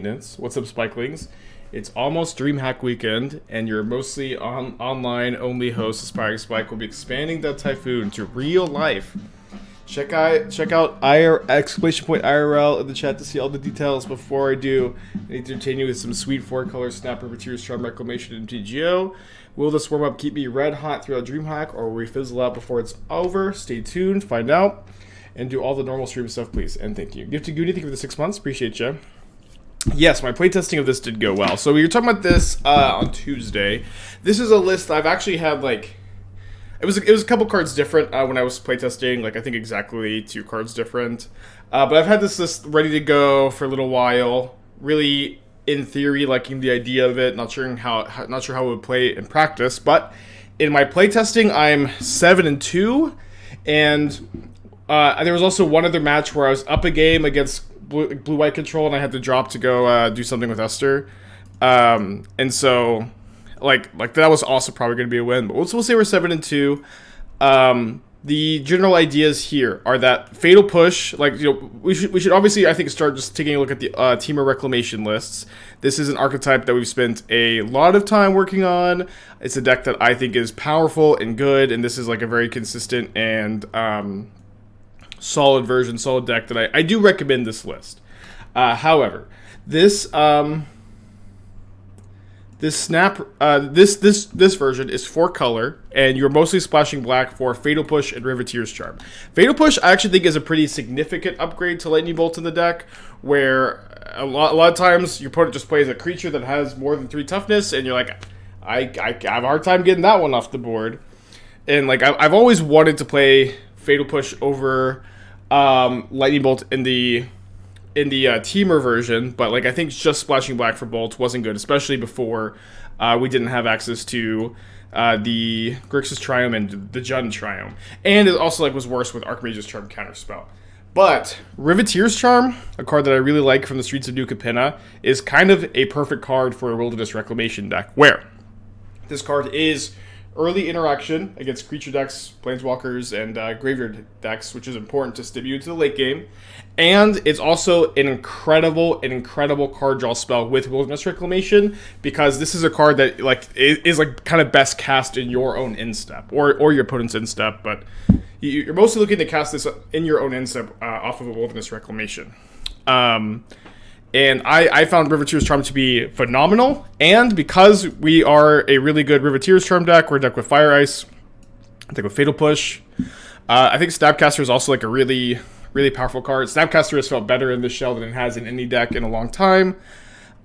maintenance. What's up, Spikelings? It's almost DreamHack weekend, and your mostly online only host, Aspiring Spike, will be expanding that Typhoon to real life. Check out !IRL in the chat to see all the details. Before I do, I need to continue with some sweet 4-color Snap Riveteer Charm Reclamation and MTGO. Will this warm-up keep me red hot throughout DreamHack, or will we fizzle out before it's over? Stay tuned, find out, and do all the normal stream stuff, please. And thank you. Gift to Goody, thank you for the 6 months. Appreciate you. Yes, my playtesting of this did go well. So we were talking about this on Tuesday. This is a list I've actually had, like... It was a couple cards different when I was playtesting, like I think exactly 2 cards different. But I've had this list ready to go for a little while. Really, in theory, liking the idea of it. Not sure how it would play in practice. But in my playtesting, I'm 7-2, and there was also one other match where I was up a game against blue-white control, and I had to drop to go do something with Esther. And so. Like that was also probably going to be a win, but we'll say we're 7-2. The general ideas here are that Fatal Push, we should obviously, I think, start just taking a look at the Temur Reclamation lists. This is an archetype that we've spent a lot of time working on. It's a deck that I think is powerful and good, and this is like a very consistent and solid deck that I do recommend this list. However, this version is 4-color, and you're mostly splashing black for Fatal Push and Riveteer's Charm. Fatal Push, I actually think, is a pretty significant upgrade to Lightning Bolt in the deck, where a lot of times your opponent just plays a creature that has more than 3 toughness, and you're like, I have a hard time getting that one off the board. And like I've always wanted to play Fatal Push over Lightning Bolt in the Temur version, but like I think just splashing black for Bolt wasn't good, especially before we didn't have access to the Grixis Triome and the Jund Triome, and it also was worse with Archmage's Charm Counterspell. But Riveteer's Charm, a card that I really like from the Streets of New Capenna, is kind of a perfect card for a Wilderness Reclamation deck, where this card is early interaction against creature decks, planeswalkers, and graveyard decks, which is important to stim you into the late game. And it's also an incredible card draw spell with Wilderness Reclamation, because this is a card that is kind of best cast in your own instep or your opponent's instep, but you're mostly looking to cast this in your own instep off of a Wilderness Reclamation. And I found Riveteer's Charm to be phenomenal, and because we are a really good Riveteer's Charm deck, we're a deck with Fire Ice, a deck with Fatal Push. I think Snapcaster is also a really powerful card. Snapcaster has felt better in this shell than it has in any deck in a long time.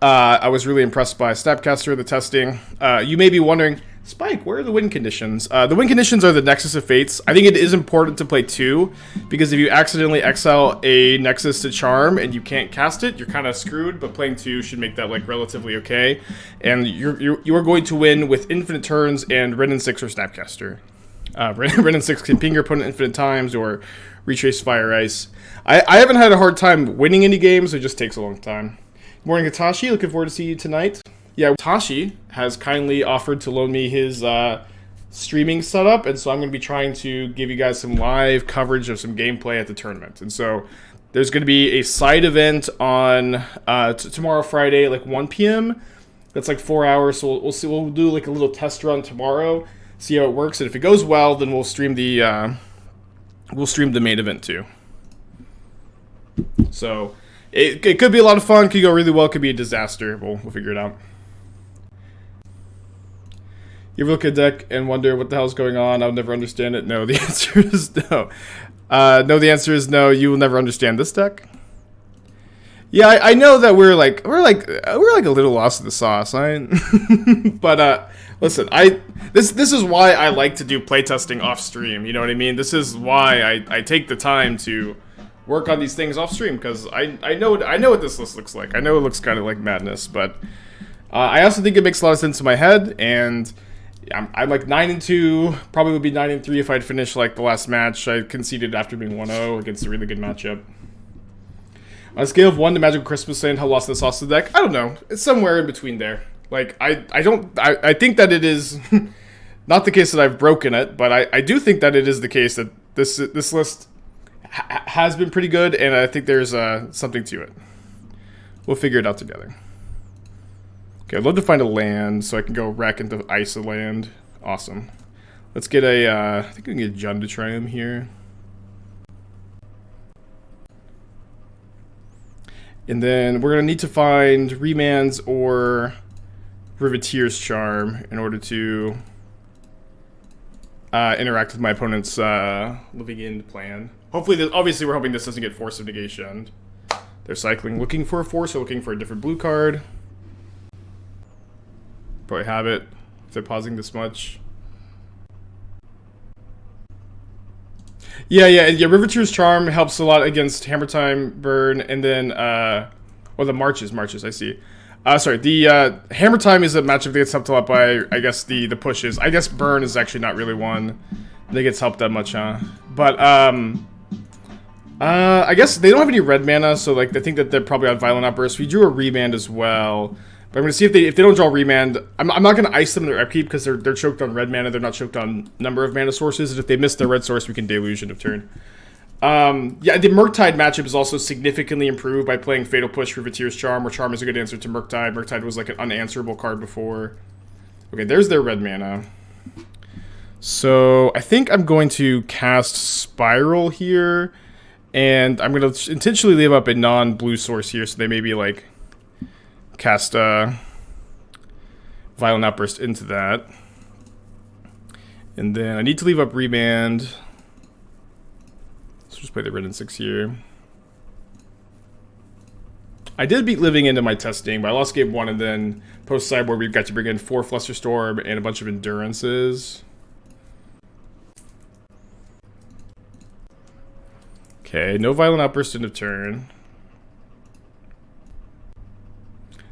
I was really impressed by Snapcaster, the testing. You may be wondering, Spike, where are the win conditions? The win conditions are the Nexus of Fates. I think it is important to play 2, because if you accidentally exile a Nexus to Charm and you can't cast it, you're kind of screwed, but playing 2 should make that relatively okay. And you are going to win with infinite turns and Wrenn and 6 or Snapcaster. Wrenn and 6 can ping your opponent infinite times or retrace Fire Ice. I haven't had a hard time winning any games, it just takes a long time. Good morning, Hitachi. Looking forward to seeing you tonight. Yeah, Tashi has kindly offered to loan me his streaming setup, and so I'm going to be trying to give you guys some live coverage of some gameplay at the tournament. And so there's going to be a side event on tomorrow, Friday, 1 p.m. That's 4 hours, so we'll see. We'll do a little test run tomorrow, see how it works, and if it goes well, then we'll stream the main event too. So it could be a lot of fun, could go really well, could be a disaster. We'll figure it out. You ever look at a deck and wonder what the hell's going on? I'll never understand it. No, the answer is no. The answer is no. You will never understand this deck. Yeah, I know that we're a little lost in the sauce. But listen, this is why I like to do playtesting off stream. You know what I mean? This is why I take the time to work on these things off stream, because I know what this list looks like. I know it looks kind of like madness, but I also think it makes a lot of sense in my head, and I'm 9-2, probably would be 9-3 if I'd finished the last match. I conceded after being 1-0 against a really good matchup. On a scale of 1 to Magical Christmas and how lost in the sauce of the deck, I don't know. It's somewhere in between there. I think that it is not the case that I've broken it, but I do think that it is the case that this list has been pretty good, and I think there's something to it. We'll figure it out together. Okay, I'd love to find a land so I can go wreck into ice a land. Awesome. Let's get a, I think we can get Jund to try him here. And then we're going to need to find Reman's or Riveteer's Charm in order to interact with my opponent's living end plan. Hopefully, obviously we're hoping this doesn't get Force of Negation. They're cycling, looking for a force or looking for a different blue card. Probably have it if they're pausing this much. Yeah, Riveteer's Charm helps a lot against Hammer Time, Burn, and then, or the Marches, I see. Sorry, the Hammer Time is a matchup that gets helped a lot by, I guess, the pushes. I guess Burn is actually not really one that gets helped that much, huh? But, I guess they don't have any red mana, so, like, I think that they're probably on Violent Outburst. We drew a Remand as well. But I'm going to see if they don't draw Remand. I'm not going to ice them in their upkeep because they're choked on red mana. They're not choked on number of mana sources. And if they miss their red source, we can Deluge end of turn. Yeah, the Murktide matchup is also significantly improved by playing Fatal Push for Riveteer's Charm, where Charm is a good answer to Murktide. Murktide was like an unanswerable card before. Okay, there's their red mana. So I think I'm going to cast Spiral here. And I'm going to intentionally leave up a non-blue source here, so they maybe like cast Violent Outburst into that. And then I need to leave up Remand. Let's just play the Red and 6 here. I did beat Living into my testing, but I lost game 1, and then post-sideboard we've got to bring in 4 Flusterstorm and a bunch of Endurances. Okay, no Violent Outburst end of turn.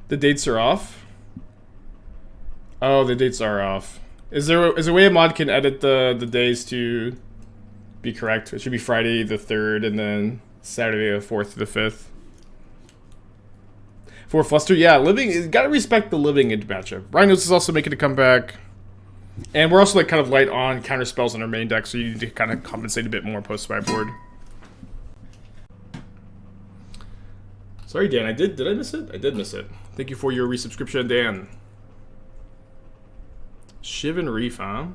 The dates are off. Oh, the dates are off. Is there a way a mod can edit the days to be correct? It should be Friday the 3rd and then Saturday the 4th to the 5th. For Fluster, yeah, living, gotta respect the living end matchup. Rhinos is also making a comeback. And we're also like kind of light on counter spells in our main deck, so you need to kind of compensate a bit more post-sideboard. Sorry, Dan, did I miss it? I did miss it. Thank you for your resubscription, Dan. Shiv and Reef, huh?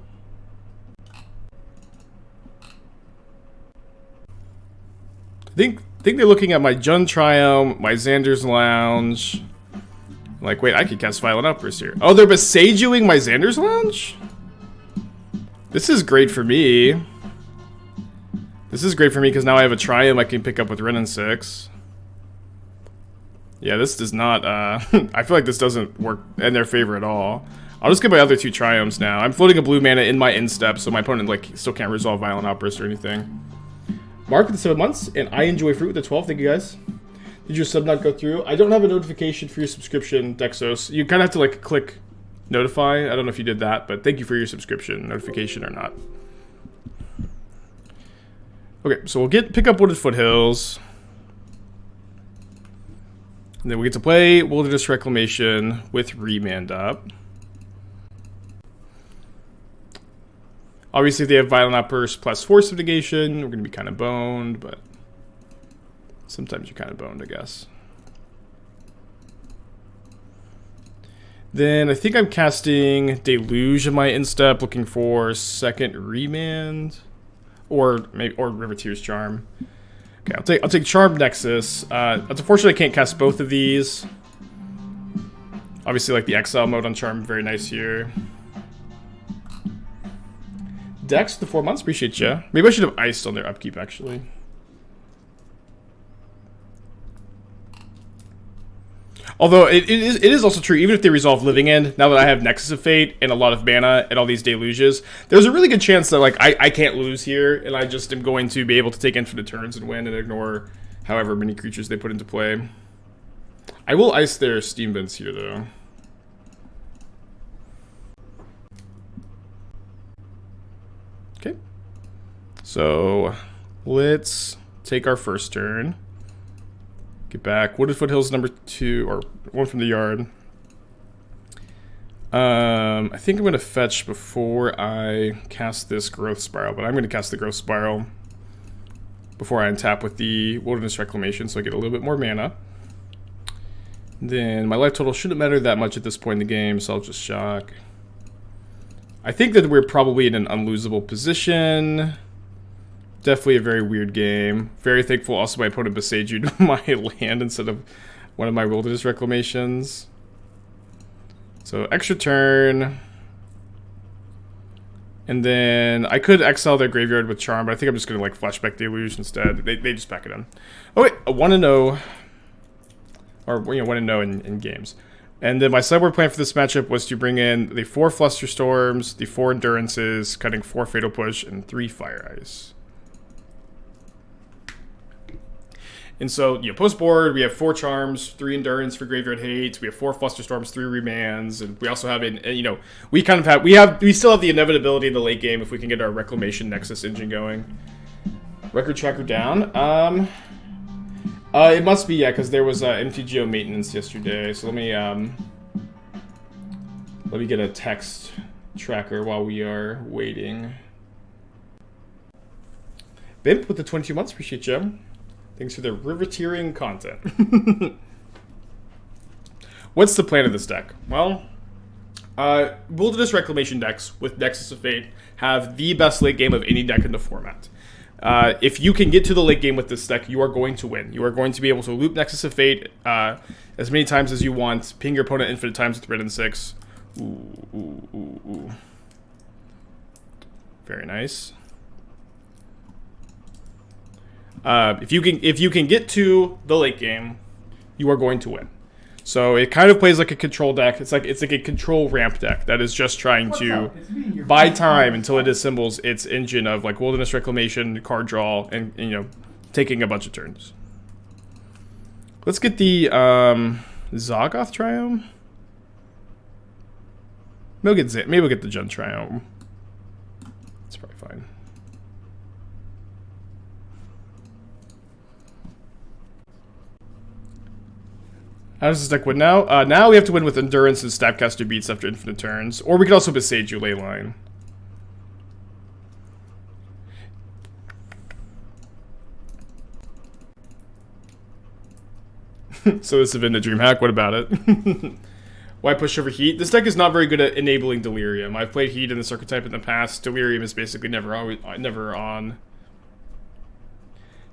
I think they're looking at my Jund Triumph, my Xander's Lounge. I'm like, wait, I could cast Violent Outburst here. Oh, they're Besageing my Xander's Lounge? This is great for me. This is great for me because now I have a Triumph I can pick up with Ren and 6. Yeah, this does not, I feel like this doesn't work in their favor at all. I'll just get my other 2 Triumphs now. I'm floating a blue mana in my end step, so my opponent, like, still can't resolve Violent Outburst or anything. Mark with the 7 months, and I enjoy fruit with the 12. Thank you, guys. Did your sub not go through? I don't have a notification for your subscription, Dexos. You kind of have to, like, click notify. I don't know if you did that, but thank you for your subscription, notification or not. Okay, so we'll pick up Wooded Foothills. And then we get to play Wilderness Reclamation with Remand up. Obviously, if they have Violent Outburst plus Force of Negation, we're going to be kind of boned, but sometimes you're kind of boned, I guess. Then I think I'm casting Deluge in my instep, looking for second Remand, or Riveteer's Charm. Okay, I'll take Charmed Nexus. Unfortunately, I can't cast both of these. Obviously, like the Exile mode on Charm, very nice here. Dex, the 4 months, appreciate ya. Maybe I should have iced on their upkeep, actually. Although, it is also true, even if they resolve Living End, now that I have Nexus of Fate and a lot of mana and all these Deluges, there's a really good chance that like I can't lose here, and I just am going to be able to take infinite turns and win and ignore however many creatures they put into play. I will ice their Steam Vents here, though. Okay. So, let's take our first turn. Get back. Wooded Foothills number 2, or 1 from the yard. I think I'm going to fetch before I cast this Growth Spiral, but I'm going to cast the Growth Spiral before I untap with the Wilderness Reclamation, so I get a little bit more mana. Then my life total shouldn't matter that much at this point in the game, so I'll just shock. I think that we're probably in an unlosable position. Definitely a very weird game. Very thankful also my opponent besaged my land instead of one of my wilderness reclamations. So extra turn. And then I could exile their graveyard with Charm, but I think I'm just going to like flashback Deluge instead. They just pack it in. Oh wait, a 1-0. Or, 1-0 in games. And then my sideboard plan for this matchup was to bring in the 4 Flusterstorms, the 4 Endurances, cutting 4 Fatal Push, and 3 Fire Ice. And so, post board, we have 4 Charms, 3 Endurance for Graveyard Hate. We have 4 Flusterstorms, 3 Remands, and we also have we still have the inevitability in the late game if we can get our Reclamation Nexus engine going. Record tracker down. It must be, because there was MTGO maintenance yesterday. So let me get a text tracker while we are waiting. Bimp with the 22 months, appreciate you. Thanks for the riveteering content. What's the plan of this deck? Well, Wilderness Reclamation decks with Nexus of Fate have the best late game of any deck in the format. If you can get to the late game with this deck, you are going to win. You are going to be able to loop Nexus of Fate as many times as you want, ping your opponent infinite times with Red and 6. Ooh. Very nice. If you can get to the late game, you are going to win. So it kind of plays like a control deck. It's like a control ramp deck that is just trying to buy time until it assembles its engine of like Wilderness Reclamation, card draw, and taking a bunch of turns. Let's get the Zaggoth Triome. Maybe we'll get the Jund Triome. That's probably fine. How does this deck win now? Now we have to win with Endurance and Snapcaster Beats after infinite turns. Or we could also Besage you Leyline. So this has been a DreamHack. What about it? Why push over Heat? This deck is not very good at enabling Delirium. I've played Heat in this archetype in the past. Delirium is basically never on.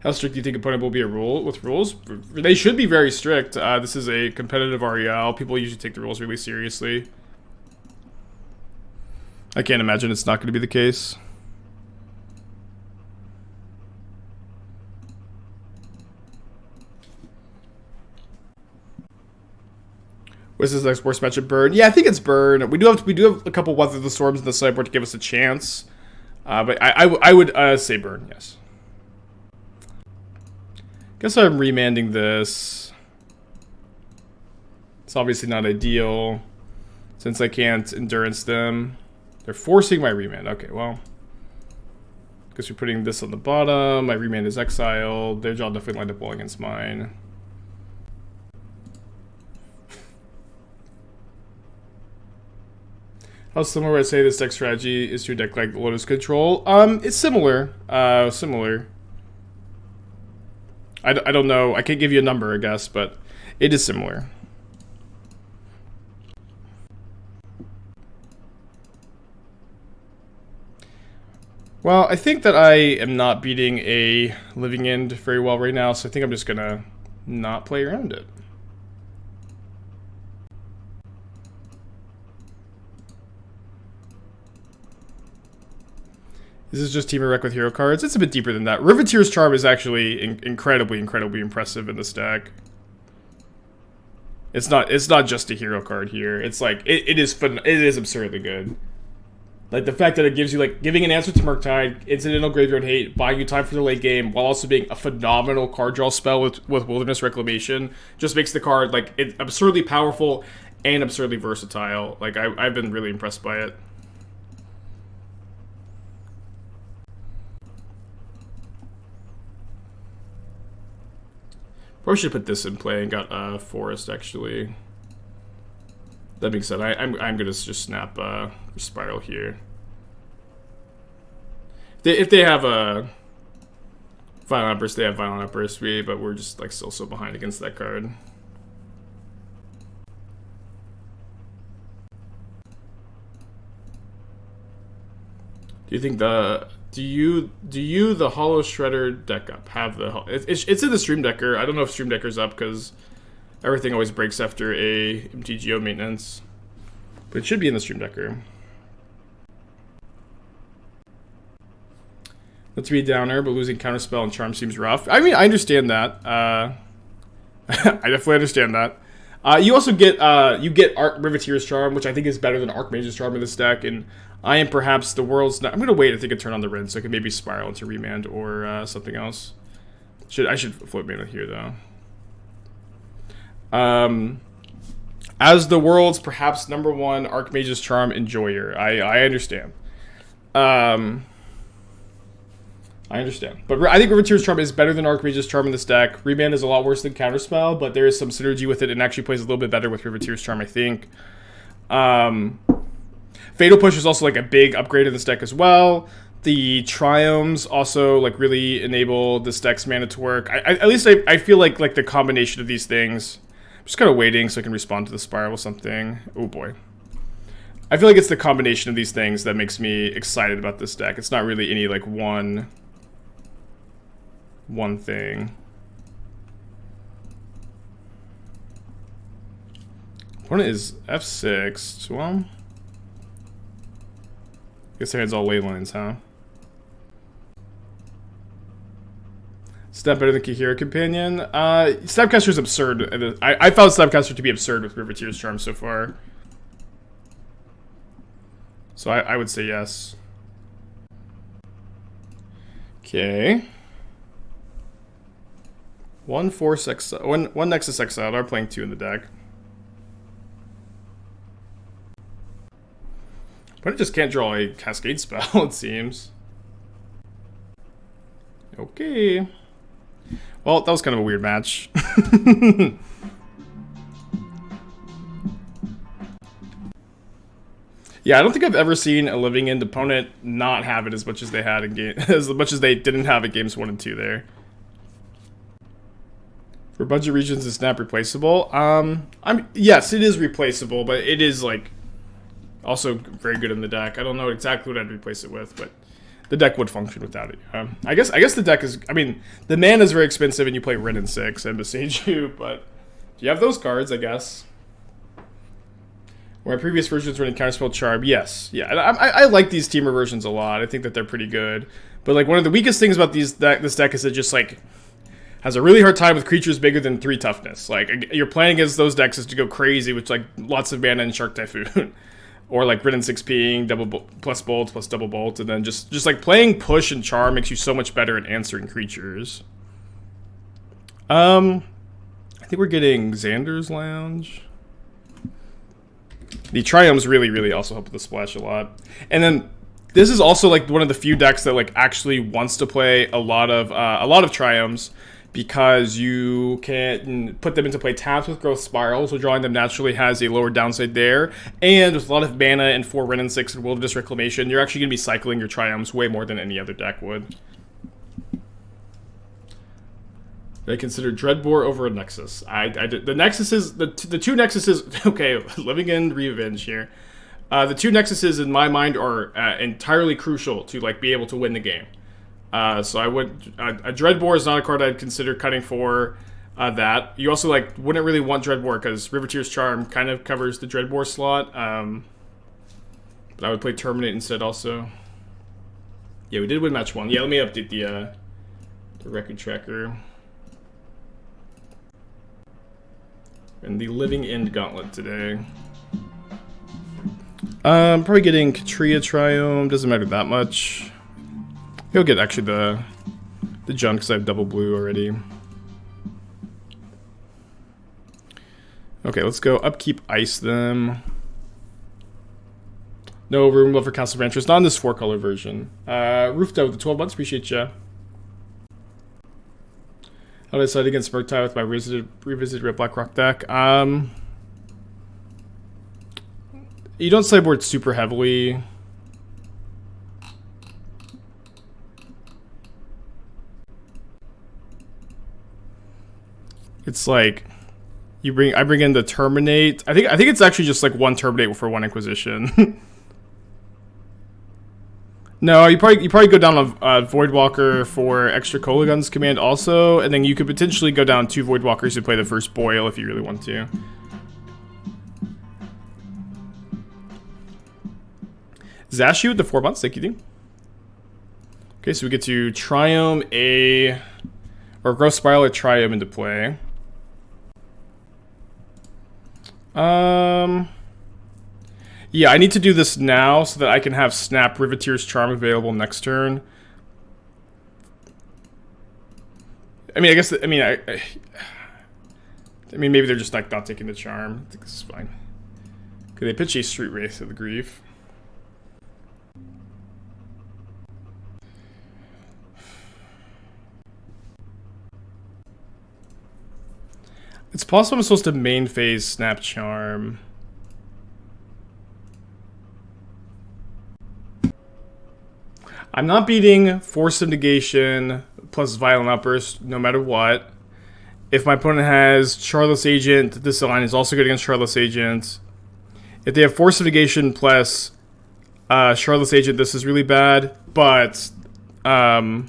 How strict do you think opponent will be with rules? They should be very strict. This is a competitive REL. People usually take the rules really seriously. I can't imagine it's not going to be the case. What's this next worst matchup? Burn? Yeah, I think it's Burn. We do have a couple Weather the Storms in the sideboard to give us a chance. But I would say Burn, yes. Guess I'm remanding this. It's obviously not ideal, since I can't Endurance them. They're forcing my remand. Okay, well. Guess we're putting this on the bottom. My remand is exiled. Their jaw definitely lined up well against mine. How similar would I say this deck strategy is to a deck like Lotus Control? It's similar. Similar. I don't know. I can't give you a number, I guess, but it is similar. Well, I think that I am not beating a Living End very well right now, so I think I'm just gonna not play around it. This is just Team Wreck with hero cards. It's a bit deeper than that. Riveteer's Charm is actually incredibly impressive in this deck. It's not just a hero card here. It's like it is absurdly good. Like the fact that it gives you giving an answer to Murktide, incidental graveyard hate, buying you time for the late game, while also being a phenomenal card draw spell with Wilderness Reclamation, just makes the card absurdly powerful and absurdly versatile. Like I've been really impressed by it. Probably should put this in play and got Forest, actually. That being said, I'm gonna just snap Spiral here. If they have a Violent Outburst, they have Violent Outburst, but we're just still so behind against that card. Do you think do you the Hollow Shredder deck up have the it's in the Stream Decker. I don't know if Stream Decker's up because everything always breaks after a MTGO maintenance, but it should be in the Stream Decker. Let's be a downer, but losing Counterspell and Charm seems rough. I mean, I understand that. I definitely understand that. You also get Riveteer's Charm, which I think is better than Archmage's Charm in this deck, and I am perhaps the world's... I'm going to wait, I think, and turn on the Rin, so I can maybe spiral into Remand or something else. I should float mana here, though. As the world's perhaps #1 Archmage's Charm enjoyer, I understand. I understand. But I think Riveteer's Charm is better than Archmage's Charm in this deck. Remand is a lot worse than Counterspell, but there is some synergy with it and actually plays a little bit better with Riveteer's Charm, I think. Fatal Push is also like a big upgrade in this deck as well. The Triomes also like really enable this deck's mana to work. At least I feel like the combination of these things. I'm just kind of waiting so I can respond to the Spiral with something. Oh boy. I feel like it's the combination of these things that makes me excited about this deck. It's not really any like one thing. Opponent is F6. Well, guess their hand's all ley lines, huh? Step better than Kahira Companion. Snapcaster is absurd. I found Snapcaster to be absurd with Riveteer's Charm so far. So I would say yes. Okay. One Nexus Exile. I'm playing 2 in the deck. But it just can't draw a Cascade spell, it seems. Okay. Well, that was kind of a weird match. Yeah, I don't think I've ever seen a Living End opponent not have it as much as they had in game, as much as they didn't have it games 1 and 2 there. For budget regions, is Snap replaceable? Yes, it is replaceable, but it is like also very good in the deck. I don't know exactly what I'd replace it with, but the deck would function without it. I guess the deck is. I mean, the mana is very expensive, and you play Rin and 6 and Besiege You, but you have those cards, I guess. Where my previous versions were in Counterspell Charm, yes, yeah, I like these Teamer versions a lot. I think that they're pretty good, but like one of the weakest things about this deck is it just like has a really hard time with creatures bigger than 3 toughness. Like you're playing against those decks is to go crazy with like lots of mana and Shark Typhoon, or like Rin and 6Ping plus Bolt plus double Bolt, and then just like playing Push and Charm makes you so much better at answering creatures. I think we're getting Xander's Lounge. The Triomes really also help with the splash a lot. And then this is also like one of the few decks that like actually wants to play a lot of Triomes, because you can put them into play taps with Growth Spiral, so drawing them naturally has a lower downside there. And with a lot of mana and 4 Rin and 6 and Wilderness Reclamation, you're actually going to be cycling your Triomes way more than any other deck would. I consider Dreadbore over a Nexus. The Nexuses, the 2 Nexuses, okay, Living End Revenge here. The 2 Nexuses in my mind are entirely crucial to like be able to win the game. So I would, a Dreadbore is not a card I'd consider cutting for that. You also like wouldn't really want Dreadbore because Riveteer's Charm kind of covers the Dreadbore slot. But I would play Terminate instead also. Yeah, we did win match 1. Yeah, let me update the record tracker. And the Living End Gauntlet today. Probably getting Katria Triome. Doesn't matter that much. You'll get actually the Jund because I have double blue already. Okay, let's go upkeep Ice them. No room love for Castle Ranchers. Not in this 4-color version. Roofed with the 12 months. Appreciate ya. How did I decide against Murktide with my revisited Red Blackrock deck? You don't sideboard super heavily. It's like I bring in the Terminate. I think it's actually just like 1 Terminate for 1 Inquisition. No, you probably go down a Voidwalker for extra Cola Guns command also, and then you could potentially go down 2 Voidwalkers to play the first Boil if you really want to. Zashi with the 4 months, thank you, dude. Okay, so we get to Triome or Growth Spiral or Triome into play. Yeah, I need to do this now so that I can have Snap Riveteer's Charm available next turn. I mean, I guess, I mean, maybe they're just like not taking the Charm. I think this is fine. Okay, they pitch a Street Wraith of the Grief. It's possible I'm supposed to main phase Snap Charm. I'm not beating Force of Negation plus Violent Outburst no matter what. If my opponent has Charlotte's Agent, this line is also good against Charlotte's Agent. If they have Force of Negation plus Charlotte's Agent, this is really bad. But, like,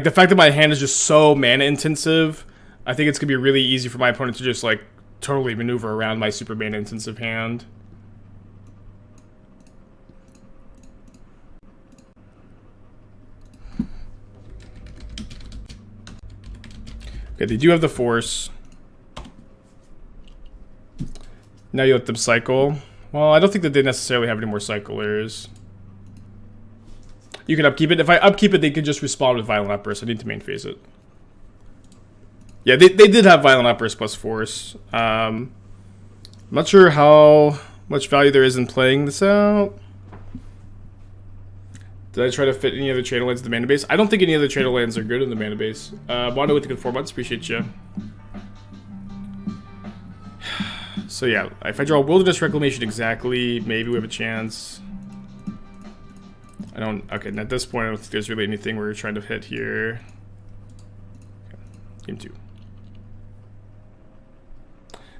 the fact that my hand is just so mana intensive, I think it's going to be really easy for my opponent to just, like, totally maneuver around my super mana intensive hand. Okay, they do have the Force. Now you let them cycle. Well, I don't think that they necessarily have any more cyclers. You can upkeep it. If I upkeep it, they can just respond with Violent Outburst. I need to main phase it. Yeah, they did have Violent Outburst plus Force. I'm not sure how much value there is in playing this out. Did I try to fit any other channel lands in the mana base? I don't think any other channel lands are good in the mana base. Wanda with the good 4 months, appreciate you. So yeah, if I draw Wilderness Reclamation exactly, maybe we have a chance. I don't, okay, and at this point I don't think there's really anything we're trying to hit here. Okay. Game 2.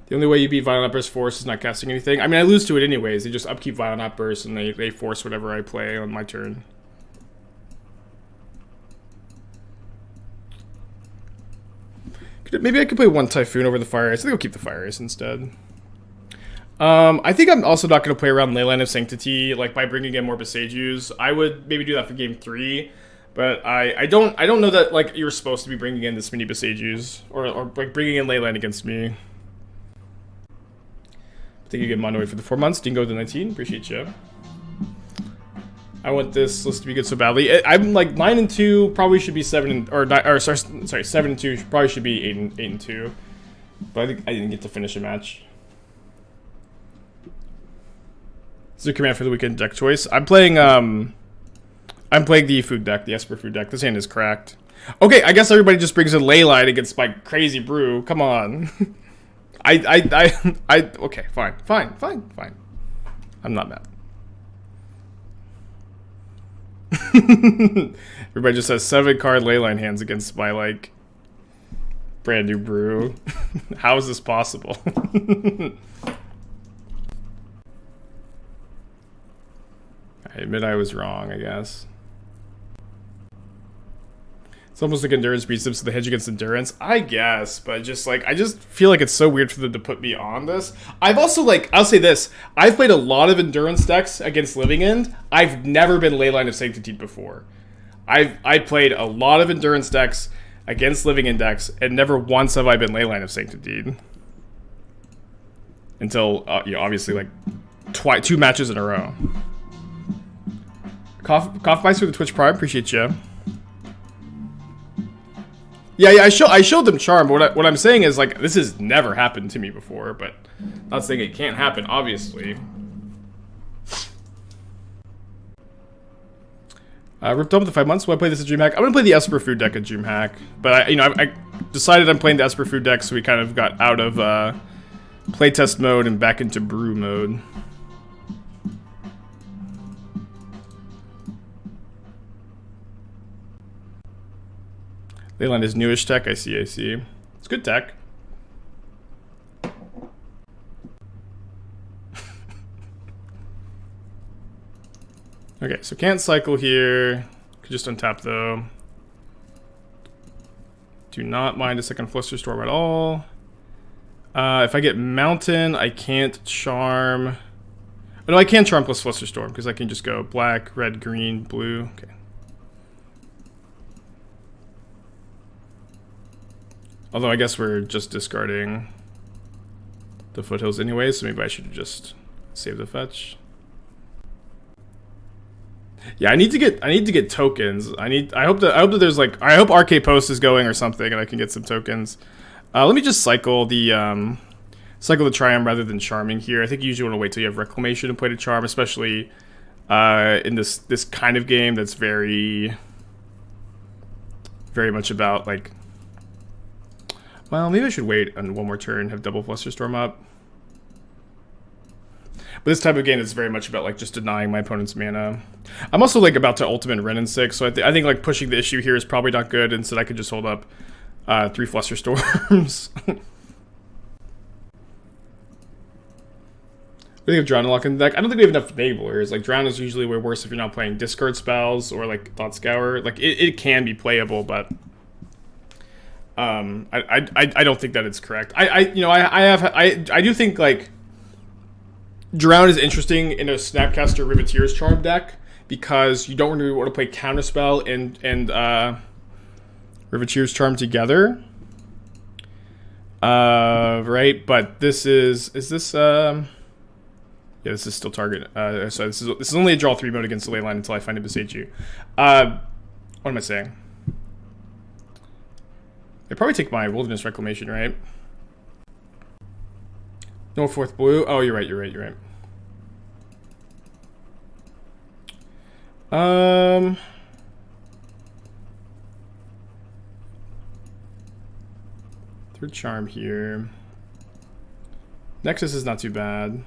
The only way you beat Violent Outburst Force is not casting anything. I mean, I lose to it anyways. They just upkeep Violent Outburst and they force whatever I play on my turn. Maybe I could play 1 Typhoon over the Fire Ice. I think I'll keep the Fire Ice instead. I think I'm also not going to play around Leyline of Sanctity, like by bringing in more Besagus. I would maybe do that for game 3, but I don't know that like you're supposed to be bringing in this many Besagus or like bringing in Leyline against me. I think you get Mono for the 4 months. Dingo the 19, appreciate you. I want this list to be good so badly. I'm like 9 and 2, probably should be 7 and sorry 7 and 2, probably should be 8 and 2. But I think I didn't get to finish a match. This is a command for the weekend deck choice. I'm playing the food deck, the Esper food deck. This hand is cracked. Okay, I guess everybody just brings in Leyline against my crazy brew. Come on. Okay, fine. I'm not mad. Everybody just has 7-card Leyline hands against my, like, brand new brew. How is this possible? I admit I was wrong, I guess. It's almost like Endurance beats them, so the hedge against Endurance. I guess, but just like, I just feel like it's so weird for them to put me on this. I've also, like, I'll say this. I've played a lot of Endurance decks against Living End. I've never been Leyline of Sanctity before. I played a lot of Endurance decks against Living End decks, and never once have I been Leyline of Sanctity. Until, you know, obviously, like, 2 matches in a row. Cough with the Twitch Prime, appreciate you. Yeah, I showed them Charm, but what I'm saying is, like, this has never happened to me before, but not saying it can't happen, obviously. Ripped up with the 5 months. Will I play this at DreamHack? I'm gonna play the Esper Food deck at DreamHack, but I decided I'm playing the Esper Food deck, so we kind of got out of playtest mode and back into brew mode. Leyline is newish tech. I see. It's good tech. Okay, so can't cycle here. Could just untap though. Do not mind a second Flusterstorm at all. If I get Mountain, I can't Charm. Oh, no, I can Charm plus Flusterstorm because I can just go black, red, green, blue. Okay. Although I guess we're just discarding the Foothills anyway, so maybe I should just save the fetch. Yeah, I need to get tokens. I hope that there's like, I hope RK Post is going or something and I can get some tokens. Let me just cycle the Triumph rather than charming here. I think you usually want to wait till you have Reclamation and play the charm, especially in this kind of game that's very much about like, well, maybe I should wait on one more turn, have double Flusterstorm up. But this type of game is very much about like just denying my opponent's mana. I'm also like about to ultimate Ren and 6, so I think like pushing the issue here is probably not good. Instead, I could just hold up 3 Flusterstorms. I think of Drown and Lock in the deck. I don't think we have enough enablers. Like Drown is usually way worse if you're not playing discard spells or like Thought Scour. Like it can be playable, but I don't think that it's correct. I do think like Drown is interesting in a Snapcaster Riveteer's Charm deck because you don't really want to play Counterspell and Riveteer's Charm together. Right, but this is this yeah, this is still target. So this is only a draw 3 mode against the ley line until I find a Besage You. What am I saying? They probably take my Wilderness Reclamation, right? No 4th blue. Oh, you're right. Third charm here. Nexus is not too bad.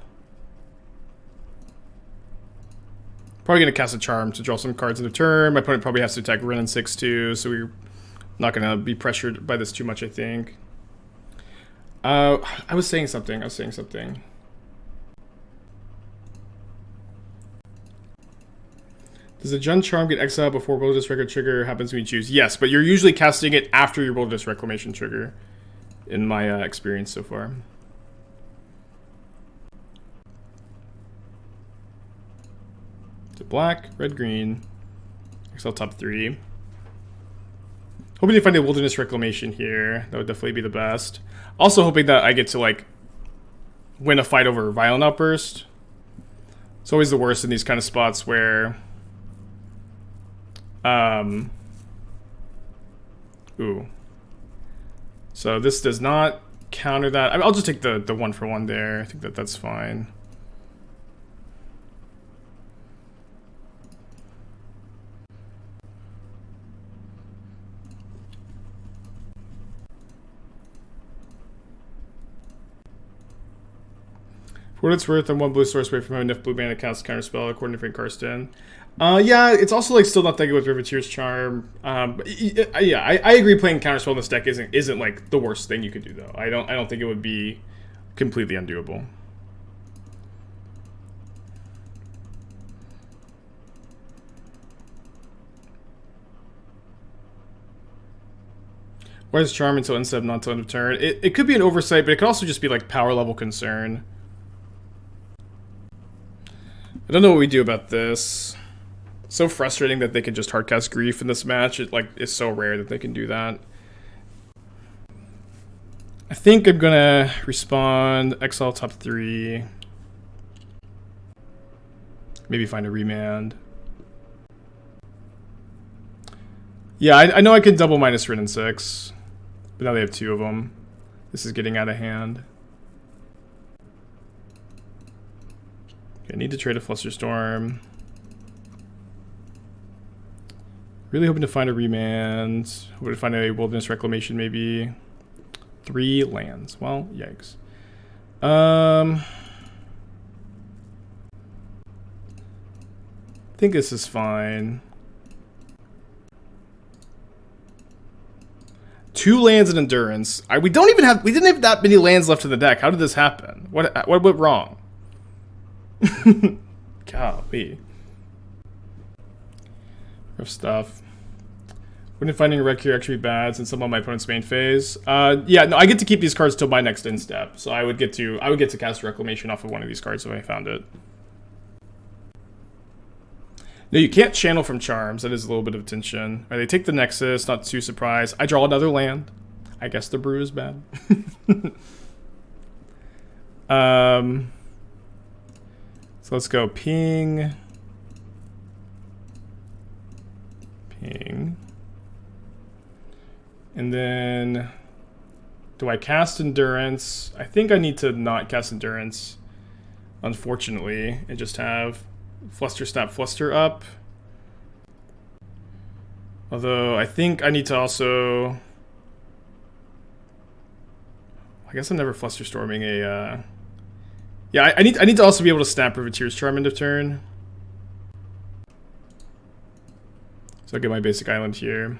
Probably gonna cast a charm to draw some cards in the turn. My opponent probably has to attack Ren and 6 too, so we're not gonna be pressured by this too much, I think. I was saying something. Does the Jund Charm get exiled before Wilderness Record trigger happens when you choose? Yes, but you're usually casting it after your Wilderness Reclamation trigger, in my experience so far. So black, red, green. Exile top 3. Hoping to find a Wilderness Reclamation here. That would definitely be the best. Also hoping that I get to like win a fight over Violent Outburst. It's always the worst in these kind of spots where ooh. So this does not counter that. I'll just take the 1-for-1 there. I think that's fine. For what it's worth, I'm 1 blue source away from having enough blue mana to cast Counterspell according to Frank Karsten. Yeah, it's also like still not that good with Riveteer's Charm. Yeah, I agree. Playing Counterspell in this deck isn't like the worst thing you could do though. I don't think it would be completely undoable. Why is Charm until instead of not until end of turn? It could be an oversight, but it could also just be like power level concern. I don't know what we do about this. So frustrating that they can just hardcast Grief in this match. It's so rare that they can do that. I think I'm gonna respond, exile top 3. Maybe find a remand. Yeah, I know I could double minus Ren and 6, but now they have 2 of them. This is getting out of hand. Okay, I need to trade a Flusterstorm. Really hoping to find a remand. Hoping to find a Wilderness Reclamation, maybe. 3 lands. Well, yikes. I think this is fine. 2 lands and Endurance. We didn't have that many lands left in the deck. How did this happen? What went wrong? Golly. Rough stuff. Wouldn't finding a wreck here actually be bad since I'm on my opponent's main phase? Yeah, no, I get to keep these cards till my next end step. So I would get to cast Reclamation off of one of these cards if I found it. No, you can't channel from Charms. That is a little bit of tension. Right, they take the Nexus, not too surprised. I draw another land. I guess the brew is bad. So let's go ping. Ping. And then, do I cast Endurance? I think I need to not cast Endurance, unfortunately, and just have Fluster, Snap, Fluster up. Although, I think I need to also... I guess I'm never Fluster Storming a... Yeah, I need to also be able to snap Riveteer's Charm end of turn. So I'll get my basic island here.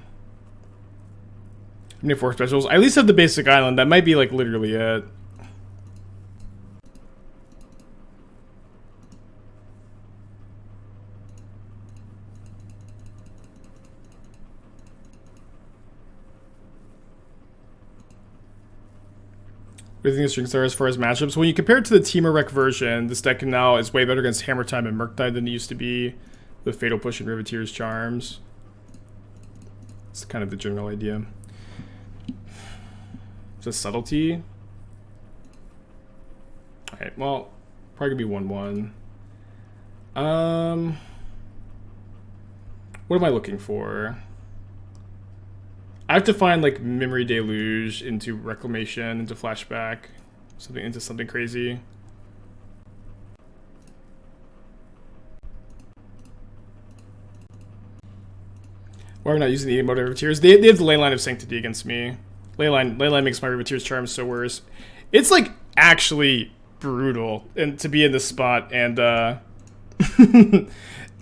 I need 4 specials. I at least have the basic island. That might be like literally it. What do you think of String Star as far as matchups? When you compare it to the Teamer Rec version, this deck now is way better against Hammer Time and Murktide than it used to be with Fatal Push and Riveteer's Charms. It's kind of the general idea. Just Subtlety. Alright, well, probably gonna be 1-1. What am I looking for? I have to find like Memory Deluge into Reclamation, into Flashback, into something crazy. Why are we not using the emote of Riveteers? They have the Leyline of Sanctity against me. Leyline makes my Riveteer's Charms so worse. It's like actually brutal and to be in this spot and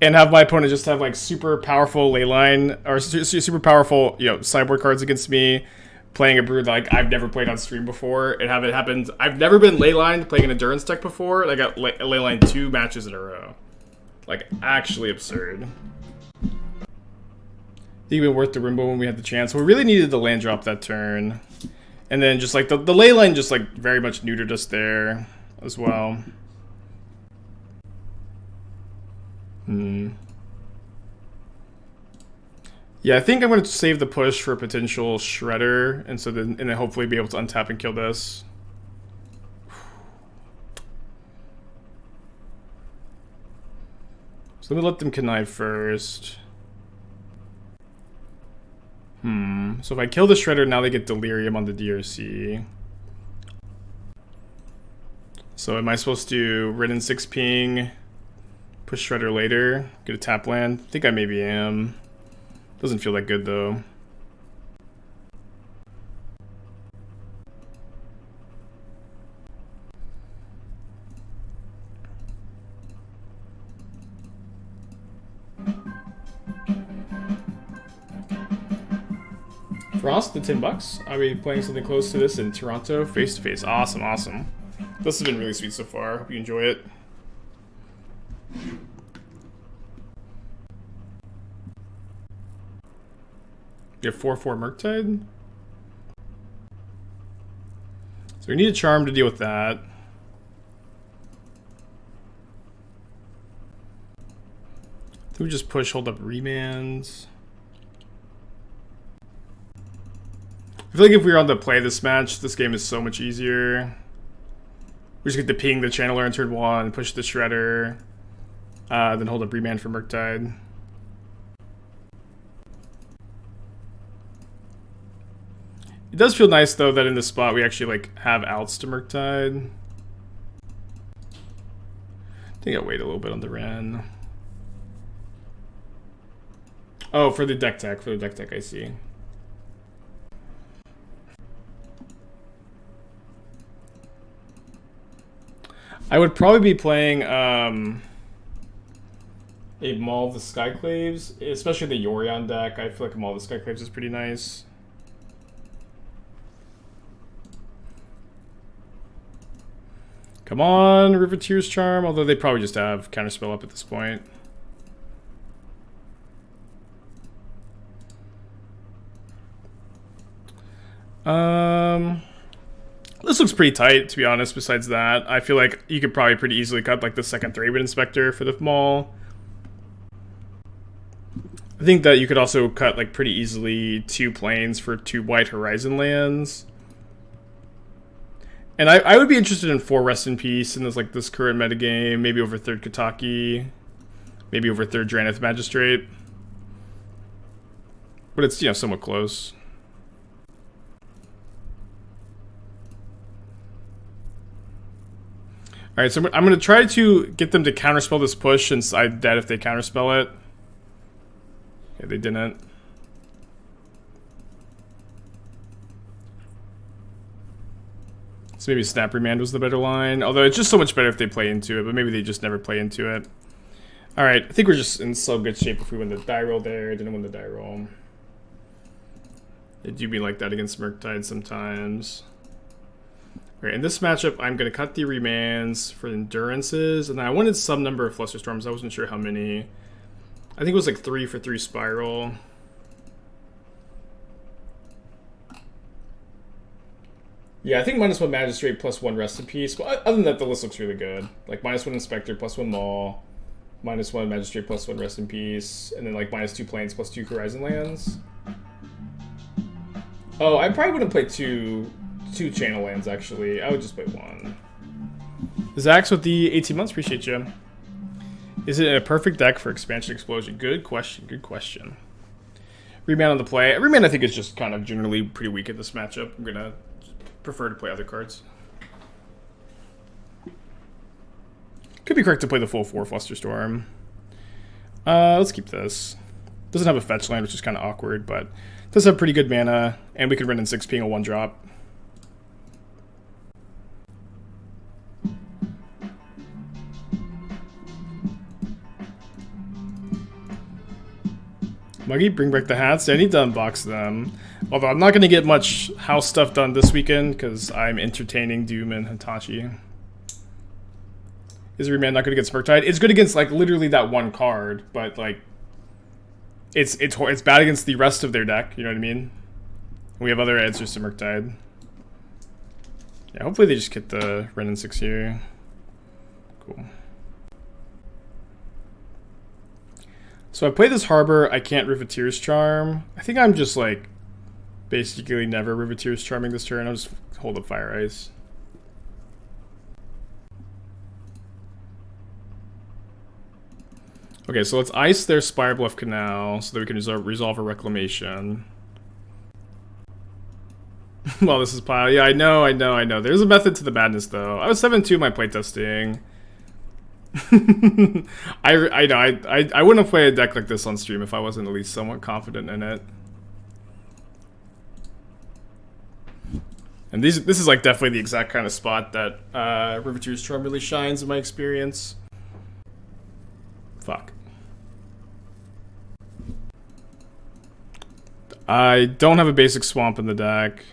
and have my opponent just have like super powerful Leyline or super powerful, you know, sideboard cards against me, playing a brew that like I've never played on stream before, and have it happened. I've never been Leyline playing an Endurance deck before. And I got Leyline 2 matches in a row. Like actually absurd. I think it would been worth the Rimbo when we had the chance. We really needed the land drop that turn. And then just like the Leyline just like very much neutered us there as well. Yeah, I think I'm going to save the push for a potential Shredder, and so then hopefully be able to untap and kill this. So let me let them connive first. So if I kill the Shredder, now they get Delirium on the DRC. So am I supposed to Rin and 6 ping, push Shredder later, get a tap land? I think I maybe am. Doesn't feel that good though. Frost, the $10. I'll be playing something close to this in Toronto, face to face. Awesome, awesome. This has been really sweet so far. Hope you enjoy it. You have 4/4 Murktide. So we need a Charm to deal with that. So we just push, hold up remands. I feel like if we were on to play this match, this game is so much easier. We just get to ping the Channeler on turn 1, push the Shredder, then hold up remand for Murktide. It does feel nice though that in this spot we actually like have outs to Murktide. I think I'll wait a little bit on the Ren. Oh, for the deck tech, I see. I would probably be playing a Maul of the Skyclaves, especially the Yorion deck. I feel like a Maul of the Skyclaves is pretty nice. Come on, Riveteer's Charm, although they probably just have Counterspell up at this point. This looks pretty tight, to be honest. Besides that, I feel like you could probably pretty easily cut like the second 3-bit inspector for the mall. I think that you could also cut like pretty easily 2 planes for 2 white horizon lands. And I would be interested in 4 Rest in Peace in this current metagame, maybe over 3rd Kataki, maybe over 3rd Draneth Magistrate. But it's, you know, somewhat close. Alright, so I'm going to try to get them to counterspell this push since I'm dead if they counterspell it. Okay, they didn't. So maybe Snap Remand was the better line. Although it's just so much better if they play into it, but maybe they just never play into it. Alright, I think we're just in so good shape if we win the die roll there. Didn't win the die roll. It do be like that against Murktide sometimes. Alright, in this matchup, I'm going to cut the remands for endurances. And then I wanted some number of Flusterstorms. I wasn't sure how many. I think it was like 3 for 3 Spiral. Yeah, I think -1 Magistrate +1 Rest in Peace. But other than that, the list looks really good. Like -1 Inspector +1 Maul, -1 Magistrate +1 Rest in Peace, and then like -2 Planes +2 Horizon Lands. Oh, I probably wouldn't play two Channel Lands actually. I would just play 1. Zax with the 18 months, appreciate you. Is it a perfect deck for Expansion Explosion? Good question, good question. Remand on the play. Remand I think is just kind of generally pretty weak at this matchup. I'm gonna prefer to play other cards. Could be correct to play the full 4 Flusterstorm. Let's keep this. Doesn't have a fetch land, which is kind of awkward, but does have pretty good mana, and we could run in 6 being a 1-drop. Muggy, bring back the hats. I need to unbox them. Although I'm not going to get much house stuff done this weekend because I'm entertaining Doom and Hitachi. Is Remand not good against Murktide? It's good against like literally that one card, but like it's bad against the rest of their deck. You know what I mean? We have other answers to Murktide. Yeah, hopefully they just get the Ren and 6 here. Cool. So I play this Harbor, I can't Riveteer's Charm. I think I'm just like basically never Riveteer's Charming this turn. I'll just hold up Fire Ice. Okay, so let's ice their Spire Bluff Canal so that we can resolve a Reclamation. Well, this is pile. Yeah, I know. There's a method to the madness though. I was 7-2 in my playtesting. I wouldn't play a deck like this on stream if I wasn't at least somewhat confident in it. And this is like definitely the exact kind of spot that Riveteer's Charm really shines in my experience. Fuck. I don't have a basic swamp in the deck.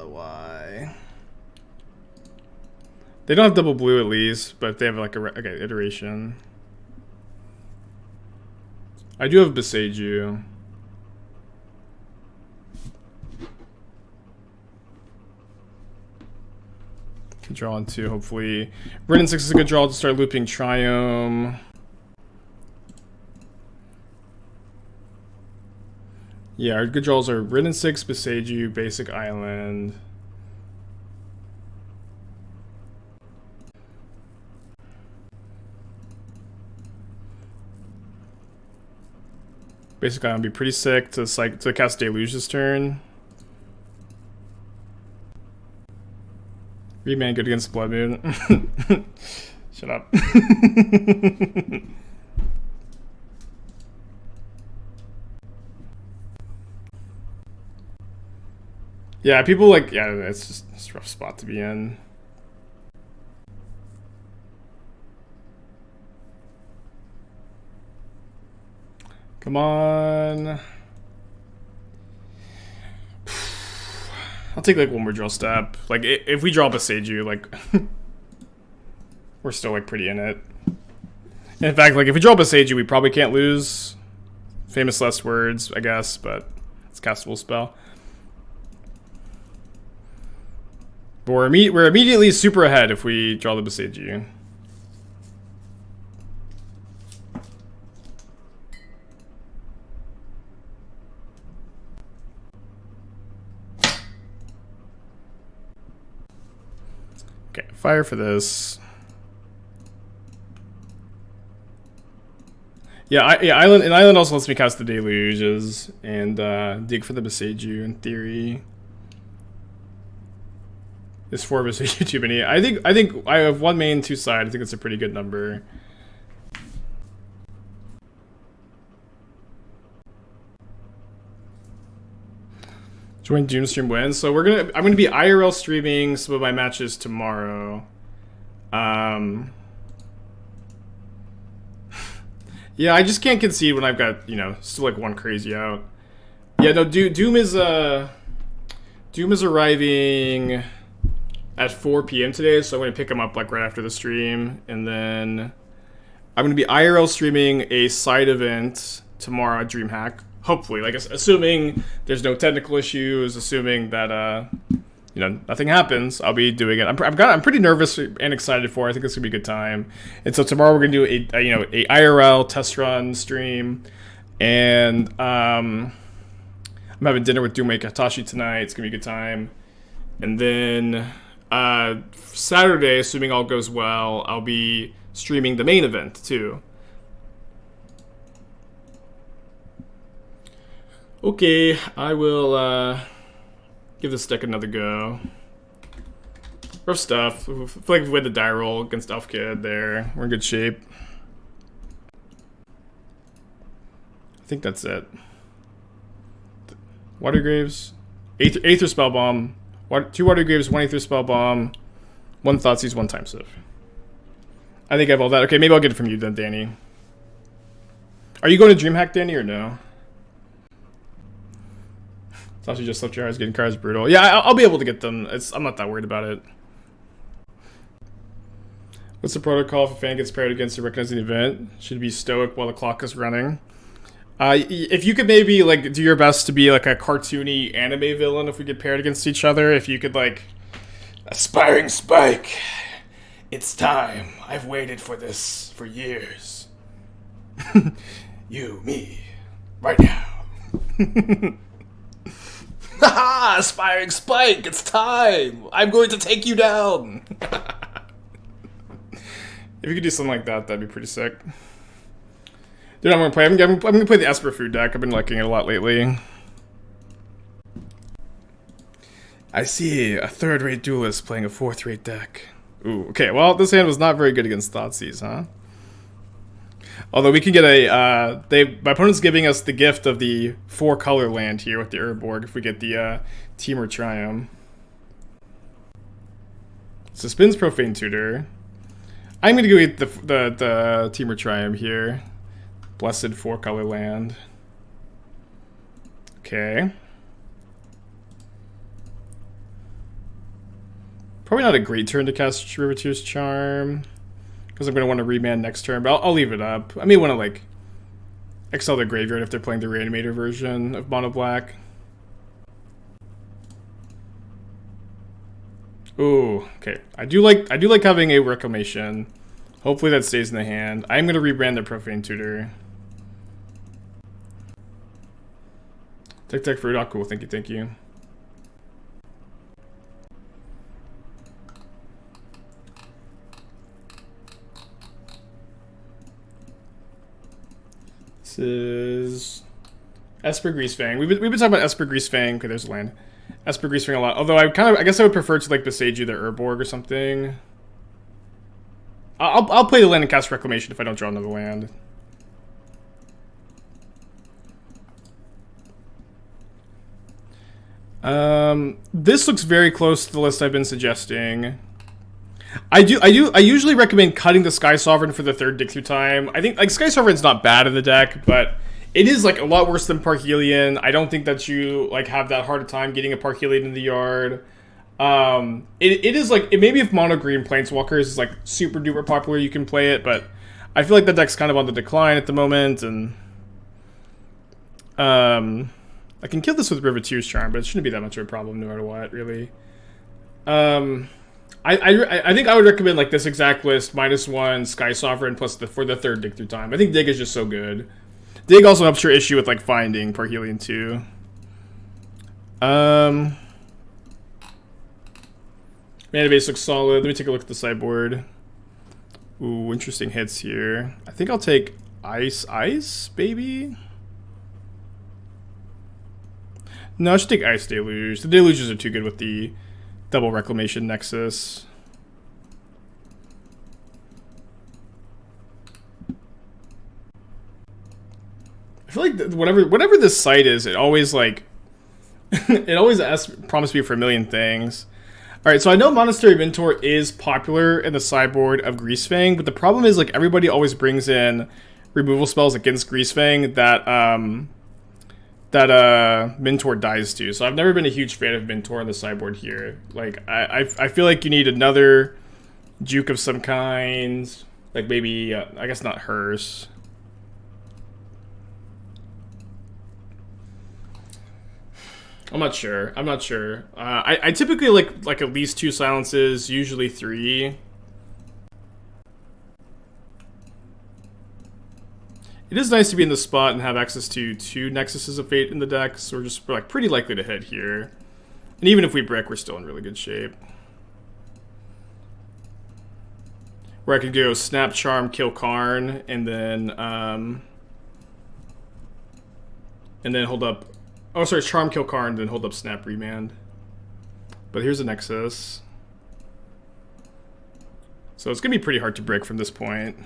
Why? They don't have double blue at least, but they have like a okay, iteration. I do have Beseiju. Can draw on 2, hopefully. Ren and 6 is a good draw to start looping Triome. Yeah, our good draws are Ren and 6, Beseiju, Basic Island. Basically, I'll be pretty sick to cast Deluge this turn. Remand good against Blood Moon. Shut up. Yeah, people like, yeah, it's a rough spot to be in. Come on. I'll take like one more draw step. Like if we draw Beseiju, like we're still like pretty in it. In fact, like if we draw Beseiju, we probably can't lose. Famous last words, I guess, but It's a castable spell. But we're immediately super ahead if we draw the Boseiju. Okay, fire for this. Yeah, Island also lets me cast the Deluges and dig for the Boseiju in theory. Is 4 Boseiju too many? I think I have 1 main, 2 side. I think it's a pretty good number. Join Doom stream when? So I'm gonna be IRL streaming some of my matches tomorrow. Yeah, I just can't concede when I've got, you know, still like 1 crazy out. Yeah, no, Doom is arriving at 4 p.m. today, so I'm gonna pick him up like right after the stream, and then I'm gonna be IRL streaming a side event tomorrow at DreamHack. Hopefully, like assuming there's no technical issues, assuming that you know, nothing happens, I'll be doing it. I'm pretty nervous and excited for it. I think it's gonna be a good time. And so tomorrow we're gonna do a IRL test run stream, and I'm having dinner with Doomake Hatashi tonight. It's gonna be a good time. And then Saturday, assuming all goes well, I'll be streaming the main event too. Okay, I will give this deck another go. Rough stuff. I feel like we win the die roll against Elf Kid there. We're in good shape. I think that's it. Water Graves. Aether Spell Bomb. 2 Water Graves, 1 Aether Spell Bomb, 1 Thoughtseize, 1 Time Sieve. I think I have all that. Okay, maybe I'll get it from you then, Danny. Are you going to DreamHack, Danny, or no? Thought you just left your eyes getting cards brutal. Yeah, I'll be able to get them. I'm not that worried about it. What's the protocol if a fan gets paired against a recognizing event? Should be stoic while the clock is running. If you could maybe like do your best to be like a cartoony anime villain if we get paired against each other. If you could like, aspiring Spike, it's time. I've waited for this for years. You, me, right now. Haha, aspiring Spike, it's time. I'm going to take you down. If you could do something like that, that'd be pretty sick. Dude, I'm gonna play the Esper Food deck. I've been liking it a lot lately. I see a 3rd-rate duelist playing a 4th-rate deck. Ooh, okay. Well, this hand was not very good against Thoughtseize, huh? Although we can get a my opponent's giving us the gift of the 4-color land here with the Urborg if we get the Temur Triumph. So spins Profane Tutor. I'm gonna go get the Temur Triumph here. Blessed 4-color land. Okay. Probably not a great turn to cast Riveteer's Charm, because I'm going to want to remand next turn, but I'll leave it up. I may want to, like, exile the graveyard if they're playing the Reanimator version of Mono Black. Ooh, okay. I do like having a Reclamation. Hopefully that stays in the hand. I'm going to rebrand the Profane Tutor. Tech for it. Cool. Thank you. This is Esper Greasefang. We've been talking about Esper Greasefang. Okay, there's a land. Esper Greasefang a lot. Although I guess I would prefer to like Boseiju the Urborg or something. I'll play the land and cast Reclamation if I don't draw another land. This looks very close to the list I've been suggesting. I usually recommend cutting the Sky Sovereign for the 3rd dig through time. I think like Sky Sovereign's not bad in the deck, but it is like a lot worse than Parhelion. I don't think that you like have that hard a time getting a Parhelion in the yard. It is like maybe if mono green Planeswalkers is like super duper popular, you can play it, but I feel like the deck's kind of on the decline at the moment, and I can kill this with Riveteer's Charm, but it shouldn't be that much of a problem no matter what, really. I think I would recommend like this exact list, -1 Sky Sovereign plus for the third dig through time. I think dig is just so good. Dig also helps your issue with like finding Parhelion too. Mana base looks solid. Let me take a look at the sideboard. Ooh, interesting hits here. I think I'll take Ice, baby. No, I should take Ice Deluge. The Deluges are too good with the double Reclamation Nexus. I feel like whatever this site is, it always like it always promises me for a million things. All right, so I know Monastery Mentor is popular in the sideboard of Greasefang, but the problem is like everybody always brings in removal spells against Greasefang that Mentor dies to. So I've never been a huge fan of Mentor on the sideboard here. Like I feel like you need another juke of some kind, like maybe I guess not Hearse. I'm not sure. I typically like at least 2 silences, usually 3. It is nice to be in the spot and have access to 2 Nexuses of Fate in the deck, so we're just like pretty likely to hit here. And even if we brick, we're still in really good shape. Where I could go Snap, Charm, kill Karn, and then hold up. Oh, sorry, Charm, kill Karn, then hold up Snap, Remand. But here's a Nexus. So it's gonna be pretty hard to brick from this point.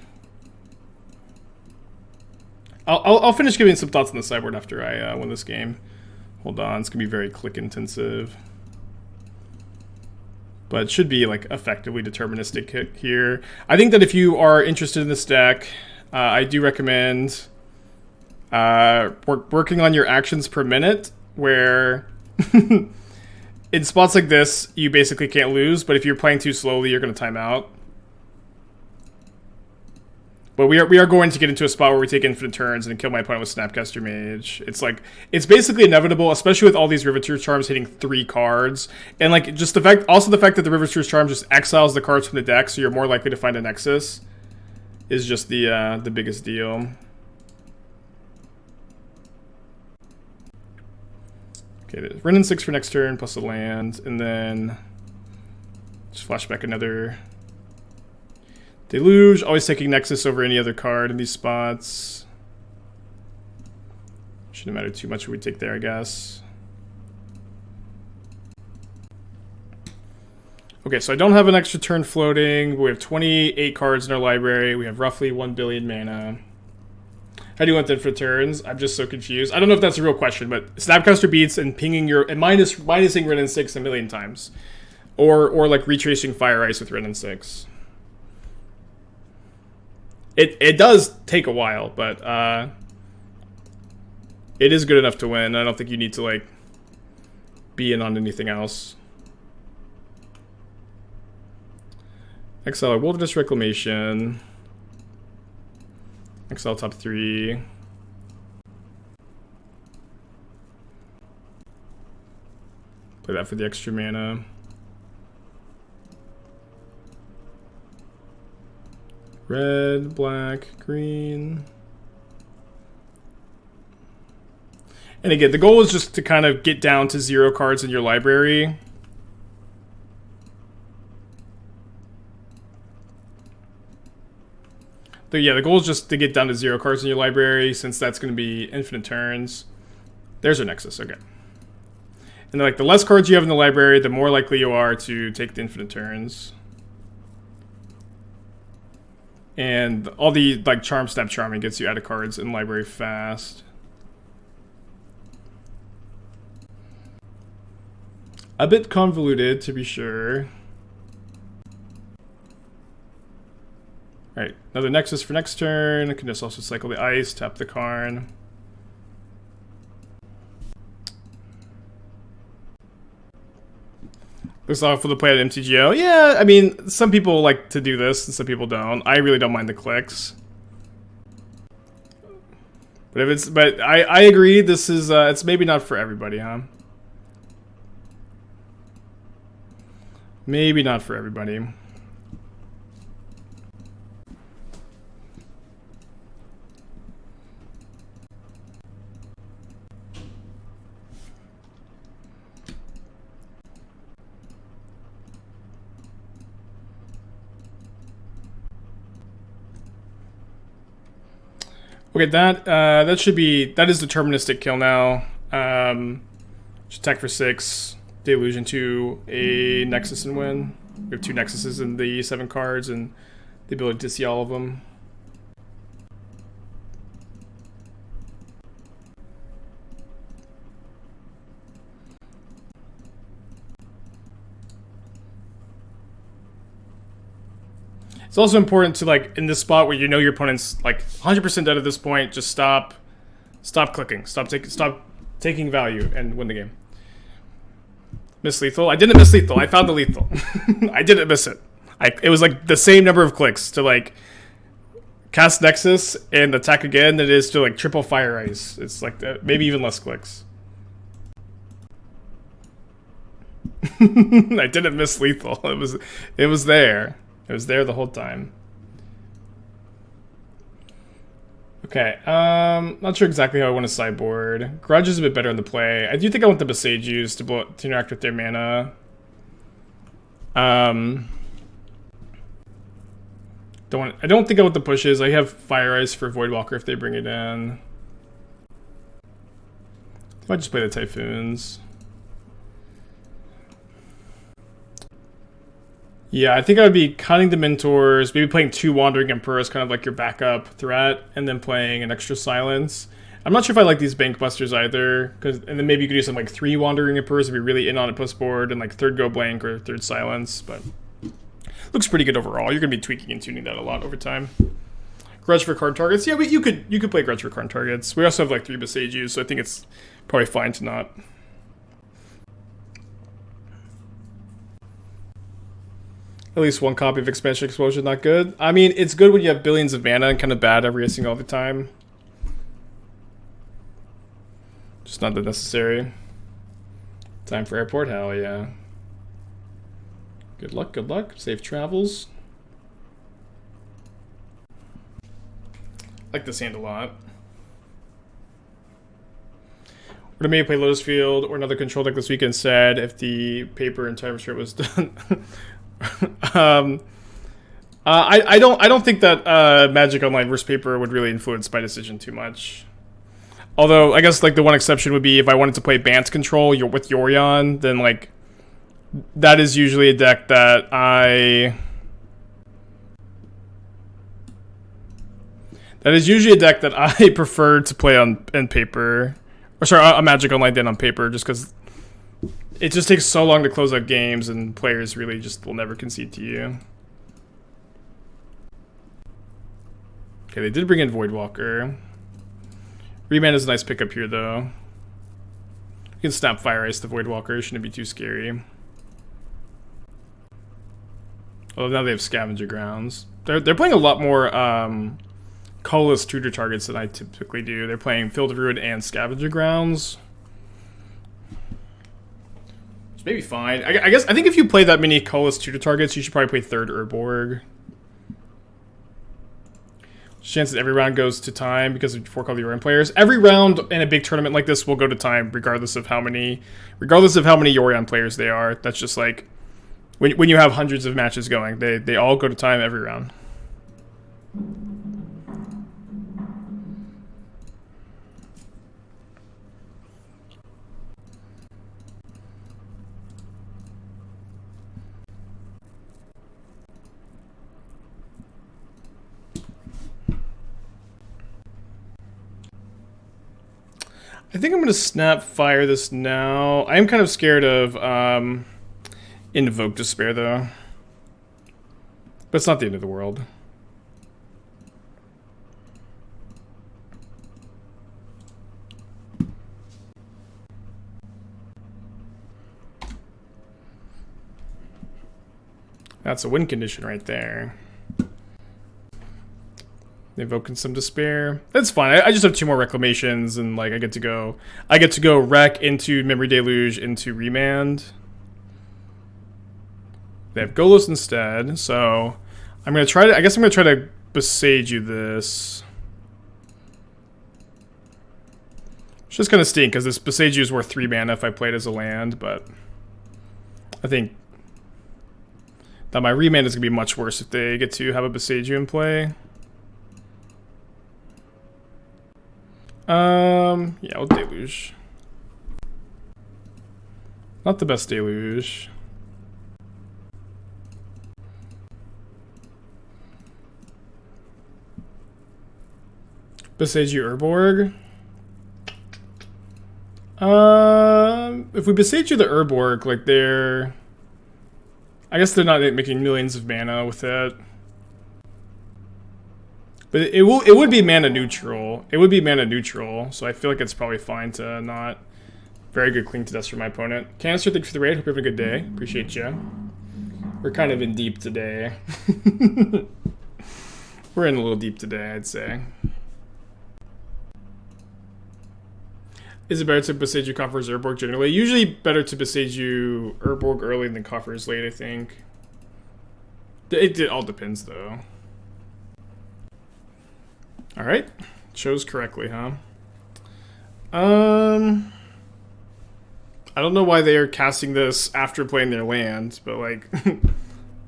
I'll finish giving some thoughts on the sideboard after I win this game. Hold on, it's gonna be very click intensive. But it should be like effectively deterministic here. I think that if you are interested in this deck, I do recommend working on your actions per minute, where in spots like this, you basically can't lose, but if you're playing too slowly, you're going to time out. But we are going to get into a spot where we take infinite turns and kill my opponent with Snapcaster Mage. It's basically inevitable, especially with all these Riveteer Charms hitting 3 cards. And like just the fact that the Riveteer Charm just exiles the cards from the deck, so you're more likely to find a Nexus, is just the biggest deal. Okay, Wrenn and 6 for next turn, plus a land, and then just flash back another Deluge. Always taking Nexus over any other card in these spots. Shouldn't matter too much what we take there, I guess. Okay, so I don't have an extra turn floating. We have 28 cards in our library. We have roughly 1 billion mana. How do you want that for turns? I'm just so confused. I don't know if that's a real question, but Snapcaster beats and pinging minusing Wrenn and 6 a million times, or like retracing Fire Ice with Wrenn and 6. It does take a while, but it is good enough to win. I don't think you need to like be in on anything else. Exile Wilderness Reclamation. Exile top 3. Play that for the extra mana. Red, black, green. And again, the goal is just to kind of get down to 0 cards in your library. Yeah, the goal is just to get down to 0 cards in your library, since that's going to be infinite turns. There's our Nexus, okay. And then, like, the less cards you have in the library, the more likely you are to take the infinite turns. And all the, like, Charm, Snap, Charming gets you out of cards in library fast. A bit convoluted, to be sure. Alright, another Nexus for next turn. I can just also cycle the Ice, tap the Karn. Looks awful to play at MTGO. Yeah, I mean, some people like to do this and some people don't. I really don't mind the clicks. But I agree. This is it's maybe not for everybody, huh? Maybe not for everybody. Okay, that is deterministic kill now. Just attack for 6, Delusion to a Nexus and win. We have 2 Nexuses in the 7 cards and the ability to see all of them. It's also important to, like, in this spot where you know your opponent's like 100% dead at this point, just stop clicking, stop taking value and win the game. Miss lethal. I didn't miss lethal. I found the lethal. I didn't miss it. It was like the same number of clicks to like cast Nexus and attack again than it is to like triple Fire Ice. It's like maybe even less clicks. I didn't miss lethal. It was there. It was there the whole time. Okay, not sure exactly how I want to sideboard. Grudge is a bit better in the play. I do think I want the Besagers to interact with their mana. I don't think I want the pushes. I have Fire Ice for Voidwalker if they bring it in. I might just play the Typhoons. Yeah, I think I would be cutting the Mentors, maybe playing 2 Wandering Emperor as kind of like your backup threat, and then playing an extra Silence. I'm not sure if I like these Bank Busters either, and then maybe you could do something like 3 Wandering Emperors if you're really in on a plus board, and like 3rd Go Blank or 3rd Silence, but looks pretty good overall. You're going to be tweaking and tuning that a lot over time. Grudge for card targets. Yeah, but you could play Grudge for card targets. We also have like 3 Besagers, so I think it's probably fine to not. At least 1 copy of Expansion Explosion, not good. I mean, it's good when you have billions of mana and kind of bad every single other time. Just not that necessary. Time for airport? Hell yeah. Good luck, good luck. Safe travels. Like this hand a lot. Would have maybe play Lotus Field or another control deck this week instead if the paper and time restrict was done. I don't think that Magic Online versus paper would really influence my decision too much. Although I guess like the one exception would be if I wanted to play Bant control with Yorion, then like that is usually a deck that I prefer to play on paper, or sorry, on Magic Online than on paper, just because it just takes so long to close out games, and players really just will never concede to you. Okay, they did bring in Voidwalker. Remand is a nice pickup here, though. You can snap Fire Ice the Voidwalker. Shouldn't be too scary. Oh, now they have Scavenger Grounds. They're playing a lot more colorless tutor targets than I typically do. They're playing Field of Ruin and Scavenger Grounds. Maybe fine. I think if you play that many colorless tutor targets, you should probably play 3rd Urborg. Chances every round goes to time because of 4 color Yorion players. Every round in a big tournament like this will go to time, regardless of how many Yorion players they are. That's just like when you have hundreds of matches going, they all go to time every round. I think I'm going to snap fire this now. I am kind of scared of Invoke Despair, though. But it's not the end of the world. That's a win condition right there. Invoking some despair. That's fine. I just have 2 more reclamations, and like I get to go wreck into Memory Deluge into Remand. They have Golos instead, so I'm gonna try to. I guess I'm gonna try to Besage you this. It's just gonna stink because this Besage you is worth 3 mana if I play it as a land, but I think that my Remand is gonna be much worse if they get to have a Besage you in play. Yeah, we'll Deluge. Not the best Deluge. Besage you Urborg. If we Besage you the Urborg, like they're... I guess they're not making millions of mana with it. But it would be mana neutral. It would be mana neutral, so I feel like it's probably fine to not. Very good clean to dust for my opponent. Canister, thanks for the raid. Hope you're having a good day. Appreciate you. We're kind of in deep today. We're in a little deep today, I'd say. Is it better to Besage you Coffers Urborg generally? Usually better to Besage you Urborg early than Coffers late, I think. It all depends, though. Alright. Chose correctly, huh? I don't know why they are casting this after playing their land, but like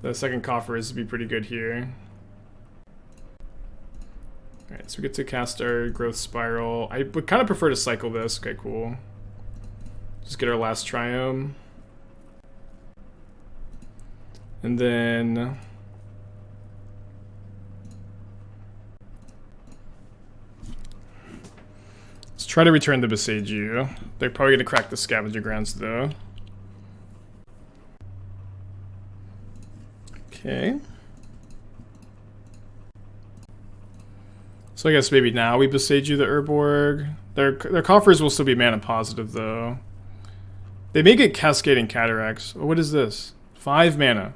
the second Coffers would be pretty good here. Alright, so we get to cast our Growth Spiral. I would kind of prefer to cycle this. Okay, cool. Just get our last Triome. And then... let's try to return the Besage you. They're probably going to crack the Scavenger Grounds, though. Okay. So I guess maybe now we Besage you the Urborg. Their Coffers will still be mana positive, though. They may get Cascading Cataracts. Oh, what is this? 5 mana.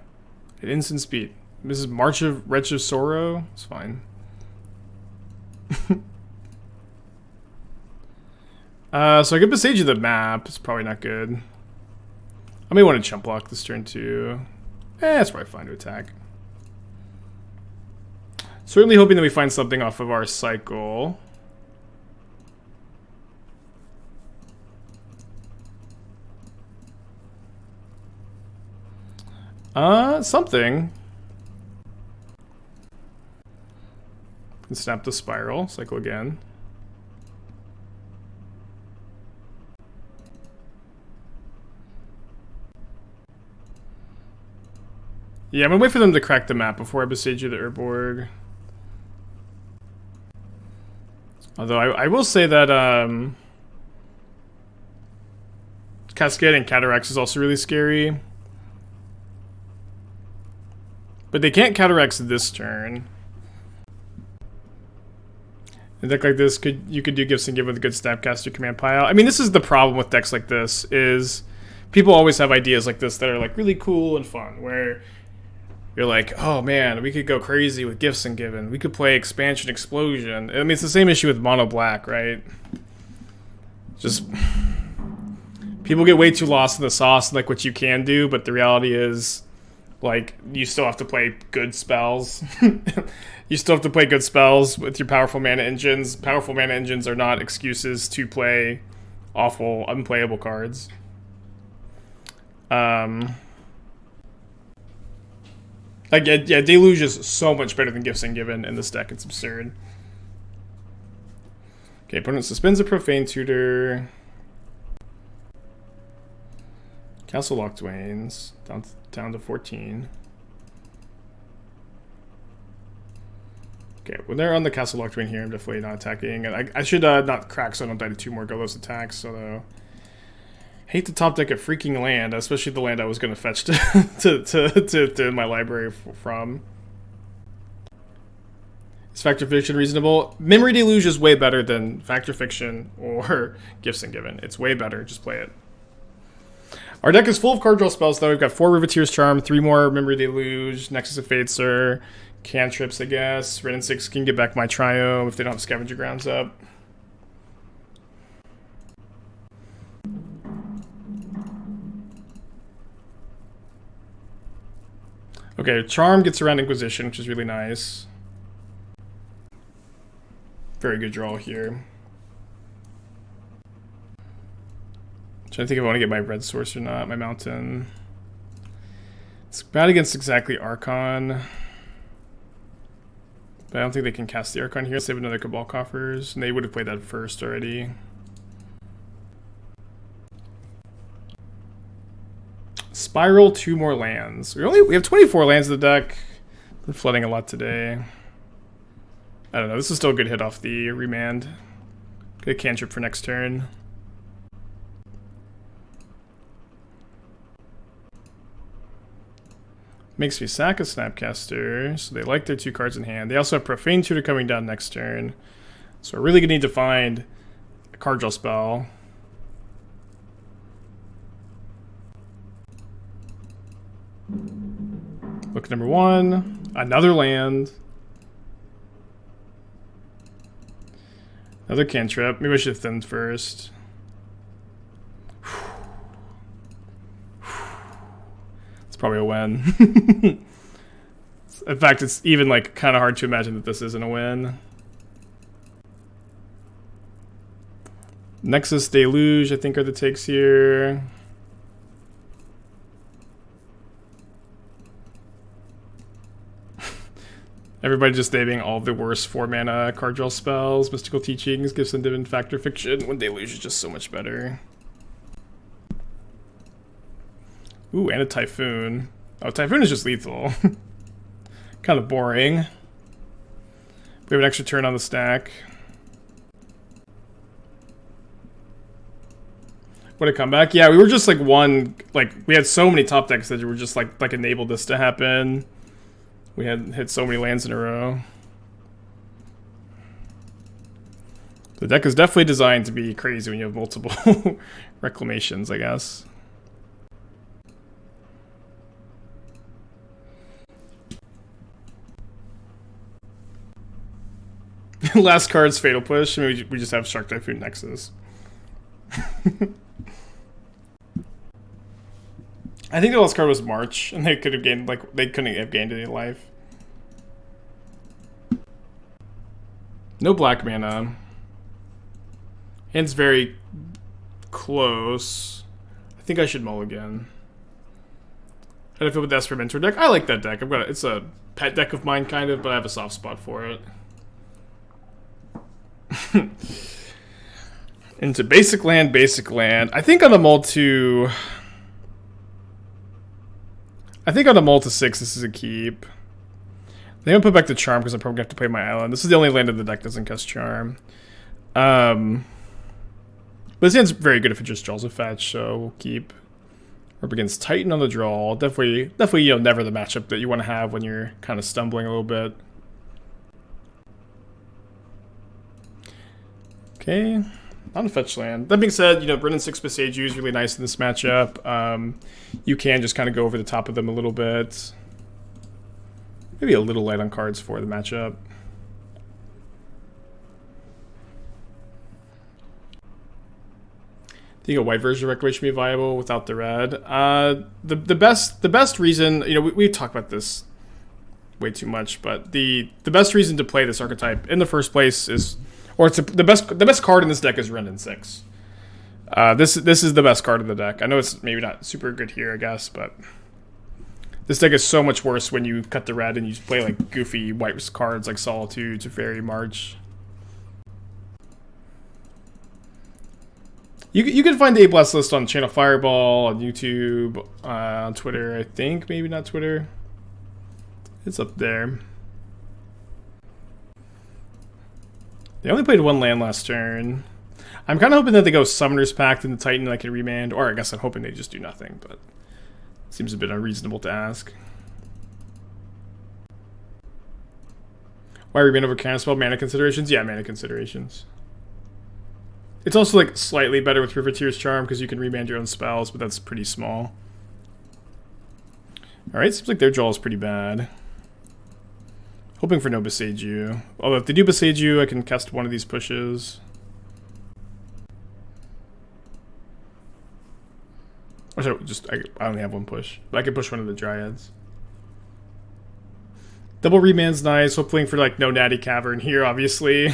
At instant speed. This is March of Wretch of Sorrow. It's fine. So I could Besage you the map. It's probably not good. I may want to chump block this turn, too. It's probably fine to attack. Certainly hoping that we find something off of our cycle. Something. Can snap the Spiral, cycle again. Yeah, I'm gonna wait for them to crack the map before I Besage you the Urborg. Although I will say that Cascading Cataracts is also really scary. But they can't Cataracts this turn. A deck like this, you could do Gifts and Give with a good Snapcaster Command Pile. I mean, this is the problem with decks like this, is people always have ideas like this that are like really cool and fun, where you're like, oh man, we could go crazy with Gifts and Given. We could play Expansion Explosion. I mean, it's the same issue with Mono Black, right? Just people get way too lost in the sauce, like what you can do, but the reality is, like, you still have to play good spells. You still have to play good spells with your powerful mana engines. Powerful mana engines are not excuses to play awful, unplayable cards. Like, yeah, Deluge is so much better than Gifts and Given in this deck. It's absurd. Okay, opponent suspends a Profane Tutor. Castle Lock Dwayne's down to 14. Okay, when they're on the Castle Lock Dwayne here, I'm definitely not attacking. And I should not crack so I don't die to 2 more Golos attacks, although... hate to top deck a freaking land, especially the land I was going to fetch to my library from. Is Fact or Fiction reasonable? Memory Deluge is way better than Fact or Fiction or Gifts and Given. It's way better. Just play it. Our deck is full of card draw spells, though. We've got 4 Riveteer's Charm, 3 more Memory Deluge, Nexus of Fate, Sir, cantrips, I guess. Red and 6 can get back my Trio if they don't have Scavenger Grounds up. Okay, Charm gets around Inquisition, which is really nice. Very good draw here. Trying to think if I want to get my red source or not, my mountain. It's bad against exactly Archon. But I don't think they can cast the Archon here. They have another Cabal Coffers, and they would have played that first already. Spiral, 2 more lands. We have 24 lands in the deck. Been flooding a lot today. I don't know. This is still a good hit off the remand. Good cantrip for next turn. Makes me sack a Snapcaster, so they like their 2 cards in hand. They also have Profane Tutor coming down next turn. So we're really going to need to find a card draw spell. Look, number 1. Another land. Another cantrip. Maybe I should have thinned first. Probably a win. In fact, it's even like kind of hard to imagine that this isn't a win. Nexus Deluge, I think, are the takes here. Everybody just naming all the worst 4-mana card draw spells. Mystical Teachings gives them Divine Factor Fiction when Deluge is just so much better. Ooh, and a Typhoon. Oh, Typhoon is just lethal. Kind of boring. We have an extra turn on the stack. What a comeback. Yeah, we were just like we had so many top decks that were just like enabled this to happen. We had hit so many lands in a row. The deck is definitely designed to be crazy when you have multiple reclamations, I guess. Last card's Fatal Push. I mean, we just have Shark Typhoon Nexus. I think the last card was March, and they could have gained, they couldn't have gained any life. No black mana. Hand's very close. I think I should mulligan. How do I feel with the Esper Mentor deck? I like that deck. It's a pet deck of mine, kind of, but I have a soft spot for it. Into basic land, basic land. I think on the mull to... I think on the mull to 6, this is a keep. I think I'll put back the Charm because I'm probably going to have to play my island. This is the only land in the deck that doesn't cast Charm. But this hand's very good if it just draws a fetch, so we'll keep. Up against Titan on the draw. Definitely, you know, never the matchup that you want to have when you're kind of stumbling a little bit. Okay, not a fetch land. That being said, you know, Brennan 6 Beseiju is really nice in this matchup. You can just kind of go over the top of them a little bit. Maybe a little light on cards for the matchup. Do you think a white version of Reclamation would be viable without the red? The best reason, you know, we talk about this way too much, but the best reason to play this archetype in the first place is, or it's the best card in this deck is Brennan 6. This is the best card of the deck. I know it's maybe not super good here, I guess, but this deck is so much worse when you cut the red and you play like goofy white cards like Solitude, Teferi, March. You can find the A Blast list on Channel Fireball, on YouTube, on Twitter, I think. Maybe not Twitter. It's up there. They only played 1 land last turn. I'm kind of hoping that they go Summoner's Pact in the Titan and I can remand. Or I guess I'm hoping they just do nothing, but it seems a bit unreasonable to ask. Why remand over Counterspell? Mana considerations? Yeah, mana considerations. It's also like slightly better with Riveteer's Charm because you can remand your own spells, but that's pretty small. Alright, seems like their draw is pretty bad. Hoping for no Besage. Although if they do Besage, I can cast one of these pushes. Or sorry, I only have one push. But I can push one of the Dryads. Double Remand's nice. Hoping for like no Natty Cavern here, obviously.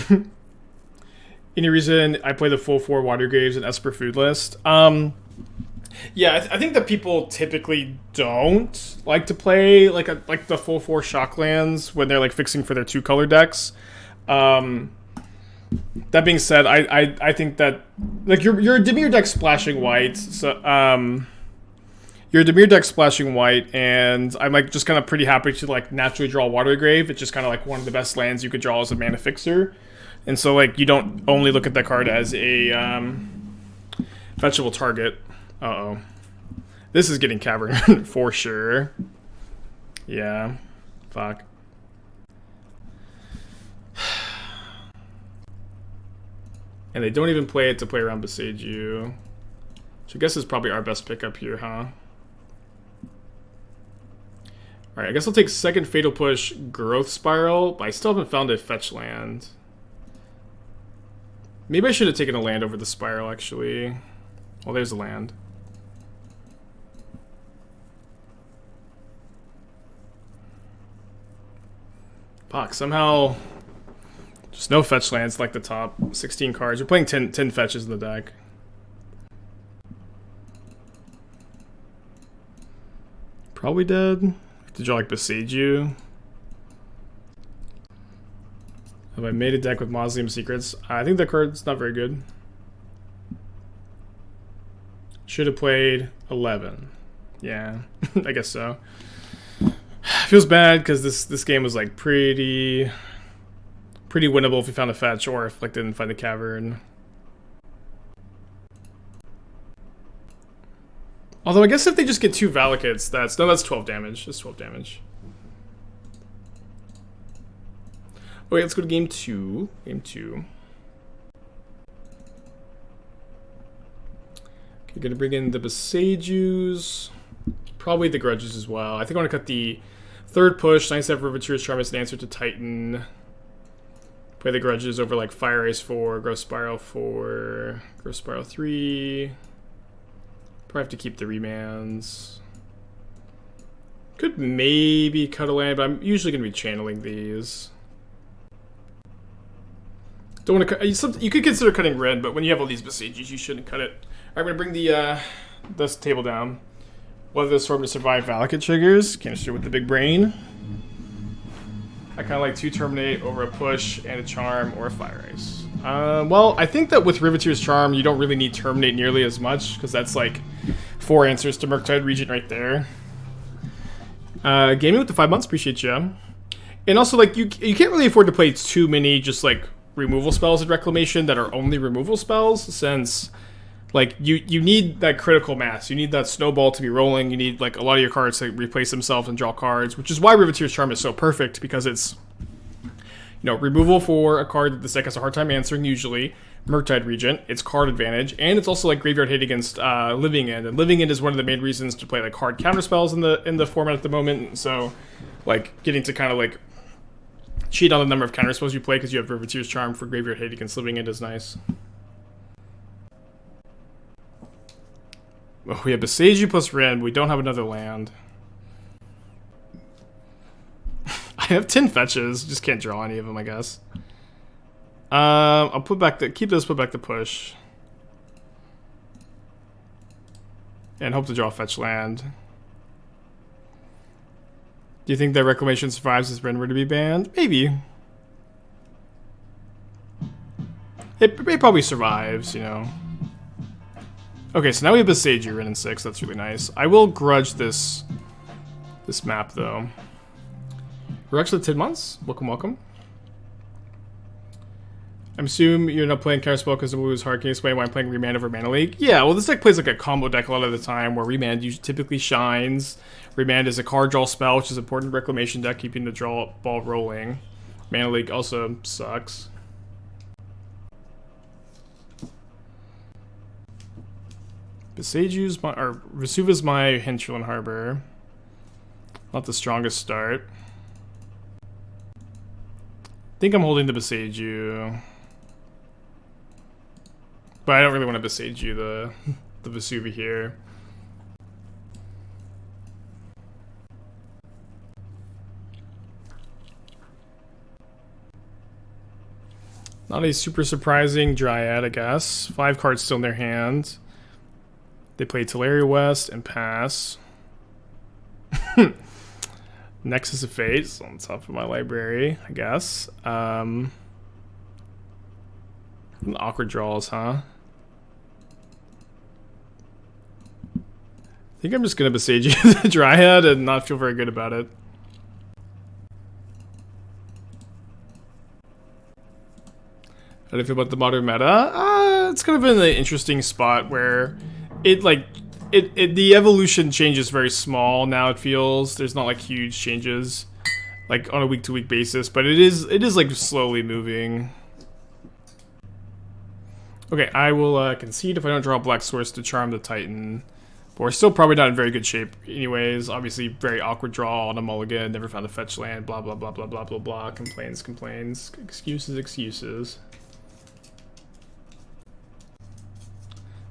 Any reason I play the full 4 Water Graves and Esper Food list? Yeah, I think that people typically don't like to play like the full 4 Shocklands when they're like fixing for their 2-color decks. That being said, I think that like your Dimir deck splashing white, so your Dimir deck splashing white, and I'm like just kind of pretty happy to like naturally draw Water Grave. It's just kind of like one of the best lands you could draw as a mana fixer, and so like you don't only look at that card as a fetchable target. Uh-oh. This is getting Cavern for sure. Yeah. Fuck. And they don't even play it to play around Besage You. Which I guess is probably our best pickup here, huh? Alright, I guess I'll take second Fatal Push, Growth Spiral, but I still haven't found a fetch land. Maybe I should have taken a land over the Spiral, actually. Well, there's a land. Fuck, somehow just no fetch lands like the top 16 cards. We're playing 10 fetches in the deck. Probably dead. Have to draw like Besage You. Have I made a deck with Mausoleum Secrets? I think the card's not very good. Should have played 11. Yeah, I guess so. Feels bad because this game was like pretty winnable if we found a fetch or if like didn't find the cavern. Although I guess if they just get 2 Valakuts, that's 12 damage. That's 12 damage. Okay, let's go to game 2. Game 2. Okay, gonna bring in the Besagers. Probably the Grudges as well. I think I want to cut the 3rd push. Nice to have Riveteer's Charm as an answer to Titan. Play the Grudges over like Fire Ice 4, Growth Spiral 4, Growth Spiral 3. Probably have to keep the remands. Could maybe cut a land, but I'm usually going to be channeling these. Don't want to cut. You could consider cutting red, but when you have all these Besages, you shouldn't cut it. Alright, I'm going to bring this table down. Whether the Storm to survive Valakut triggers. Canister with the big brain. I kind of like 2 Terminate over a push and a Charm or a Fire Ice. Well, I think that with Riveteer's Charm, you don't really need Terminate nearly as much, because that's like 4 answers to Murktide Regent right there. Gaming with the 5 months, appreciate you. And also, like, you can't really afford to play too many just, like, removal spells in Reclamation that are only removal spells, since... Like, you need that critical mass. You need that snowball to be rolling. You need, like, a lot of your cards to replace themselves and draw cards, which is why Riveteer's Charm is so perfect, because it's, you know, removal for a card that this deck has a hard time answering, usually. Murktide Regent, it's card advantage, and it's also, like, Graveyard Hate against Living End. And Living End is one of the main reasons to play, like, hard counterspells in the format at the moment. So, like, getting to kind of, like, cheat on the number of counterspells you play because you have Riveteer's Charm for Graveyard Hate against Living End is nice. Oh, we have Besage You plus Red, but we don't have another land. I have 10 fetches, just can't draw any of them, I guess. I'll put back put back the push. And hope to draw a fetch land. Do you think that Reclamation survives if Ren were to be banned? Maybe. It probably survives, you know. Okay, so now we have Besage You, Ren in 6. That's really nice. I will grudge this map, though. We're actually 10 months. Welcome, welcome. I'm assuming you're not playing Counterspell because the move is hard. Can you explain why I'm playing Remand over Mana League? Yeah, well, this deck plays like a combo deck a lot of the time, where Remand usually typically shines. Remand is a card draw spell, which is important in Reclamation deck, keeping the draw ball rolling. Mana League also sucks. Beseju's my, or Vesuva's my Hinterland Harbor. Not the strongest start. I think I'm holding the Beseju. But I don't really want to Beseju the Vesuva here. Not a super surprising Dryad, I guess. 5 cards still in their hand. They play Teleria West and pass. Nexus of Fate on top of my library, I guess. Awkward draws, huh? I think I'm just gonna Besage the Dryad and not feel very good about it. How do you feel about the modern meta? It's kind of in an interesting spot where the evolution changes very small now. It feels there's not like huge changes, like on a week-to-week basis, but it is like slowly moving. Okay, I will concede if I don't draw a black source to charm the Titan. But we're still probably not in very good shape anyways. Obviously, very awkward draw on a mulligan. Never found a fetch land. Blah blah blah blah blah blah blah. Complains. Excuses.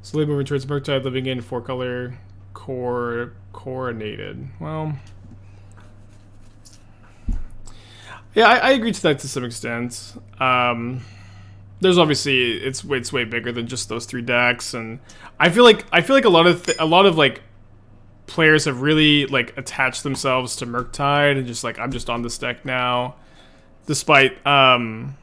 Slowly moving towards Murktide, living in 4-color coronated. Well, yeah, I agree to that to some extent. There's obviously it's way bigger than just those 3 decks, and I feel like a lot of like players have really like attached themselves to Murktide and just like I'm just on this deck now, despite I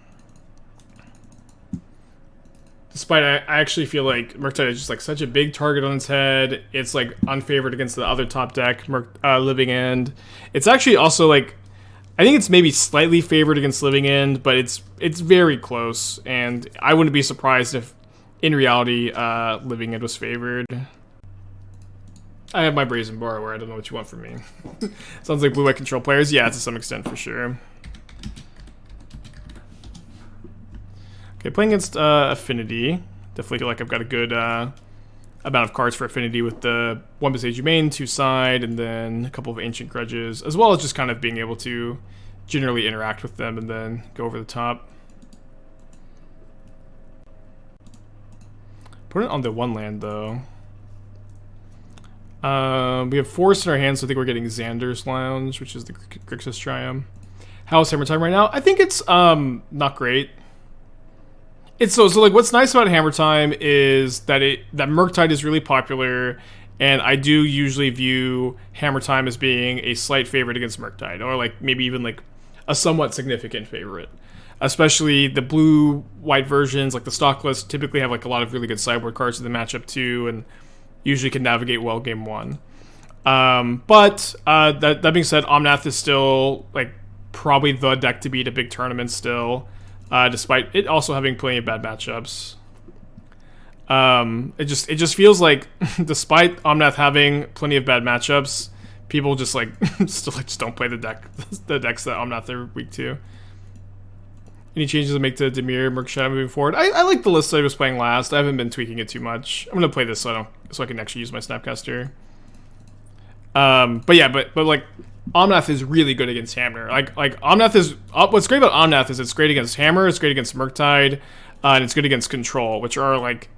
actually feel like Murktide is just like such a big target on its head. It's like unfavored against the other top deck, Living End. It's actually also like I think it's maybe slightly favored against Living End, but it's very close, and I wouldn't be surprised if in reality Living End was favored. I have my Brazen Borrower. I don't know what you want from me. Sounds like blue-white control players. Yeah, to some extent for sure. Okay, playing against Affinity. Definitely feel like I've got a good amount of cards for Affinity with the 1 Beseju main, 2 side, and then a couple of Ancient Grudges, as well as just kind of being able to generally interact with them and then go over the top. Put it on the 1 land, though. We have Forest in our hands, so I think we're getting Xander's Lounge, which is the Grixis Triumph. How's Hammer Time right now? I think it's not great. It's so like what's nice about Hammer Time is that Murktide is really popular, and I do usually view Hammer Time as being a slight favorite against Murktide, or like maybe even like a somewhat significant favorite. Especially the blue-white versions, like the stock list, typically have like a lot of really good sideboard cards in the matchup too, and usually can navigate well game 1. But that being said, Omnath is still like probably the deck to beat a big tournament still. Despite it also having plenty of bad matchups. It just feels like despite Omnath having plenty of bad matchups, people just like still like just don't play the decks that Omnath are weak to. Any changes to make to Dimir Murktide moving forward? I like the list that I was playing last. I haven't been tweaking it too much. I'm gonna play this so I can actually use my Snapcaster. But yeah, but like Omnath is really good against Hammer. Like Omnath is what's great about Omnath is it's great against Hammer, it's great against Murktide, and it's good against Control, which are like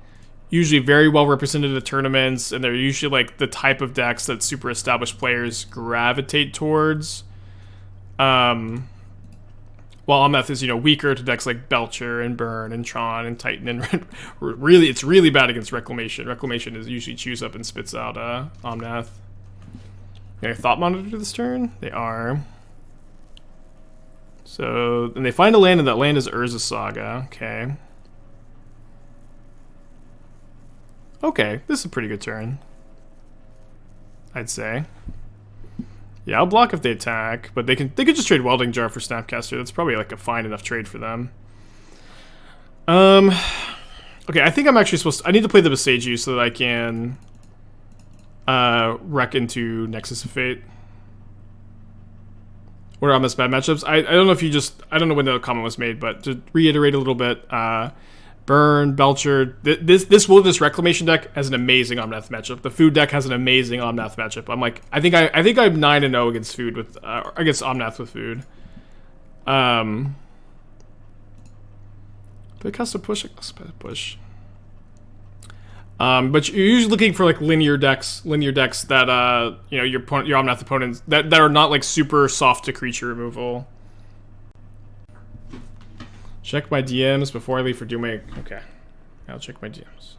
usually very well represented at tournaments, and they're usually like the type of decks that super established players gravitate towards. While Omnath is weaker to decks like Belcher and Burn and Tron and Titan, and really it's really bad against Reclamation. Reclamation is usually chews up and spits out Omnath. Okay, Thought Monitor this turn? They are. So, and they find a land, and that land is Urza Saga. Okay. Okay, this is a pretty good turn, I'd say. Yeah, I'll block if they attack, but they could just trade Welding Jar for Snapcaster. That's probably like a fine enough trade for them. Okay, I think I'm actually supposed to... I need to play the Beseju so that I can wreck into Nexus of Fate. What are on this bad matchups? I don't know if you just... I don't know when the comment was made, but to reiterate a little bit, Burn, Belcher. This Wilderness Reclamation deck has an amazing Omnath matchup. The food deck has an amazing Omnath matchup. I'm like, I think I'm 9-0 against food with against Omnath with food. But it has to push. Push. But you're usually looking for like linear decks that you know, your Omnath opponents that are not like super soft to creature removal. Check my DMs before I leave for Doom. Okay, I'll check my DMs.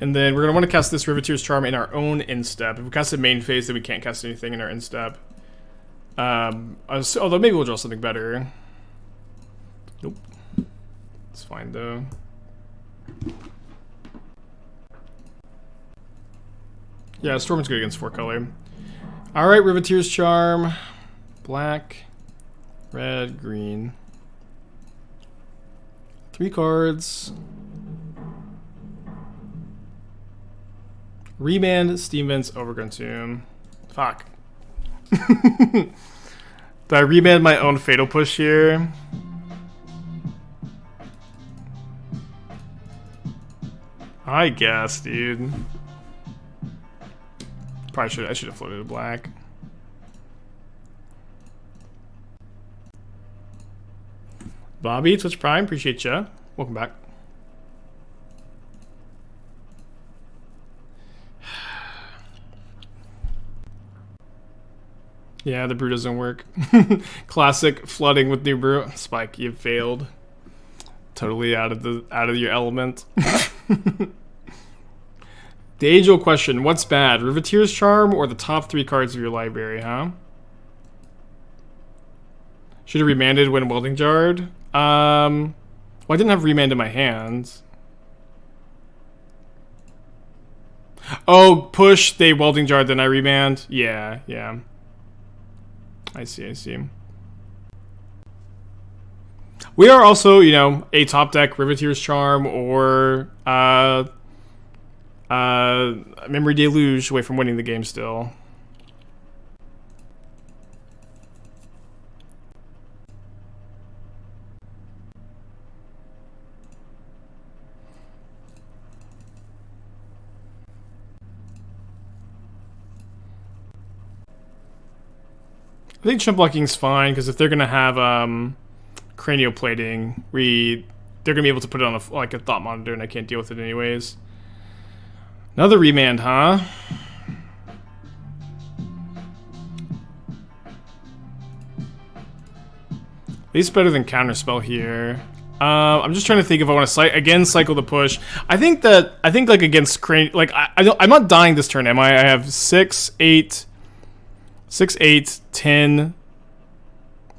And then we're gonna want to cast this Riveteer's Charm in our own instep. If we cast the main phase, then we can't cast anything in our instep. Although maybe we'll draw something better. Nope, it's fine though. Yeah, Storm is good against 4-color. Alright, Riveteer's Charm. Black, red, green. 3 cards. Remand, Steam Vents, Overgrown Tomb. Fuck. Did I remand my own Fatal Push here? I guess, dude. Probably I should have floated a black. Bobby, Twitch Prime, appreciate ya. Welcome back. Yeah, the brew doesn't work. Classic flooding with new brew. Spike, you failed. Totally out of your element. The age-old question, what's bad? Riveteer's Charm or the top 3 cards of your library, huh? Should have remanded when Welding Jarred. Well, I didn't have remand in my hands. Oh, push, they Welding Jarred, then I remand? Yeah. I see. We are also, you know, a top deck Riveteer's Charm or Memory Deluge away from winning the game still. I think chump blocking's fine because if they're gonna have cranial plating, they're gonna be able to put it on a thought monitor, and I can't deal with it anyways. Another remand, huh? At least better than counterspell here. I'm just trying to think if I want to cycle the push. I think like against crane, like I'm not dying this turn, am I? I have 6, 8, 10,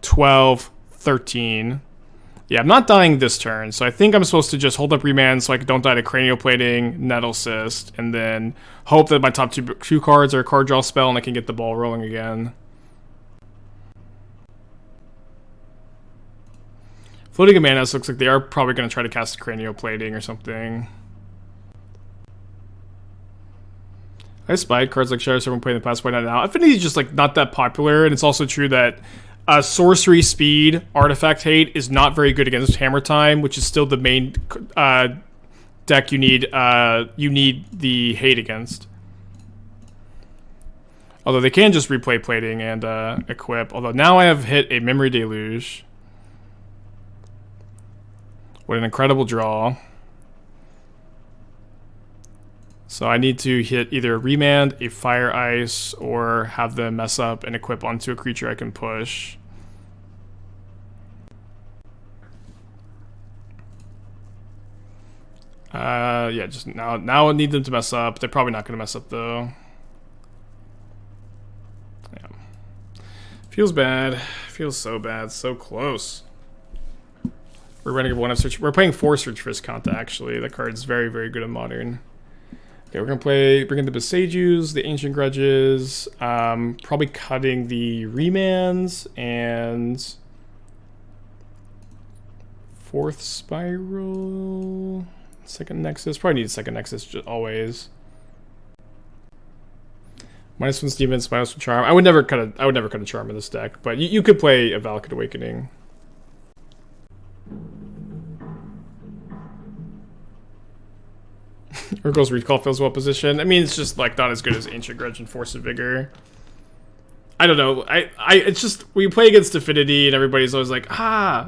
12, 13. Yeah, I'm not dying this turn, so I think I'm supposed to just hold up remand so I don't die to cranial plating, nettle cyst, and then hope that my top two cards are a card draw spell and I can get the ball rolling again. Floating a mana looks like they are probably going to try to cast cranial plating or something. I spied cards like Shadow Serpent playing the past. Why not now? Affinity is just like not that popular, and it's also true that sorcery speed artifact hate is not very good against Hammer Time, which is still the main deck you need the hate against. Although they can just replay plating and equip. Although now I have hit a Memory Deluge. What an incredible draw. So I need to hit either a remand, a fire ice, or have them mess up and equip onto a creature I can push. Yeah, just now I need them to mess up. They're probably not going to mess up though. Yeah. Feels bad. Feels so bad. So close. We're running a 1-up search. We're playing 4 Search for Visconta, actually. That card's very, very good in Modern. Okay, we're going to bring in the Besajus, the Ancient Grudges, probably cutting the Remands, and 4th Spiral, 2nd Nexus. Probably need 2nd Nexus, just always. -1 Stevens, -1 Charm. I would never cut a Charm in this deck, but you could play a Valakut Awakening. Urkel's Recall feels well positioned. I mean, it's just like not as good as Ancient Grudge and Force of Vigor. I don't know. It's just we play against Affinity and everybody's always like,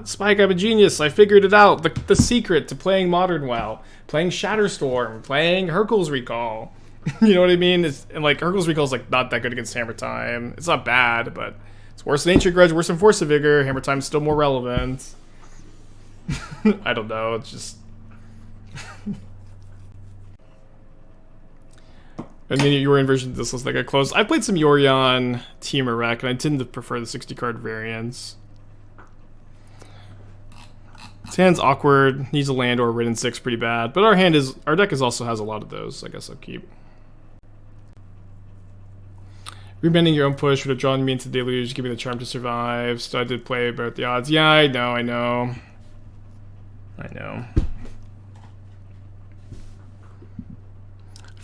Spike, I'm a genius. I figured it out. The secret to playing Modern WoW, playing Shatterstorm, playing Urkel's Recall. You know what I mean? And like Urkel's Recall is like not that good against Hammer Time. It's not bad, but it's worse than Ancient Grudge, worse than Force of Vigor. Hammer Time's still more relevant. I don't know. It's just. And then your inversion of this list that got close. I played some Yorion Team Iraq, and I tend to prefer the 60 card variants. His hand's awkward, needs a land or a Ridden 6 pretty bad, but our deck also has a lot of those. I guess I'll keep. Rebending your own push would have drawn me into Deluge, give me the charm to survive. So I did play about the odds. Yeah, I know. I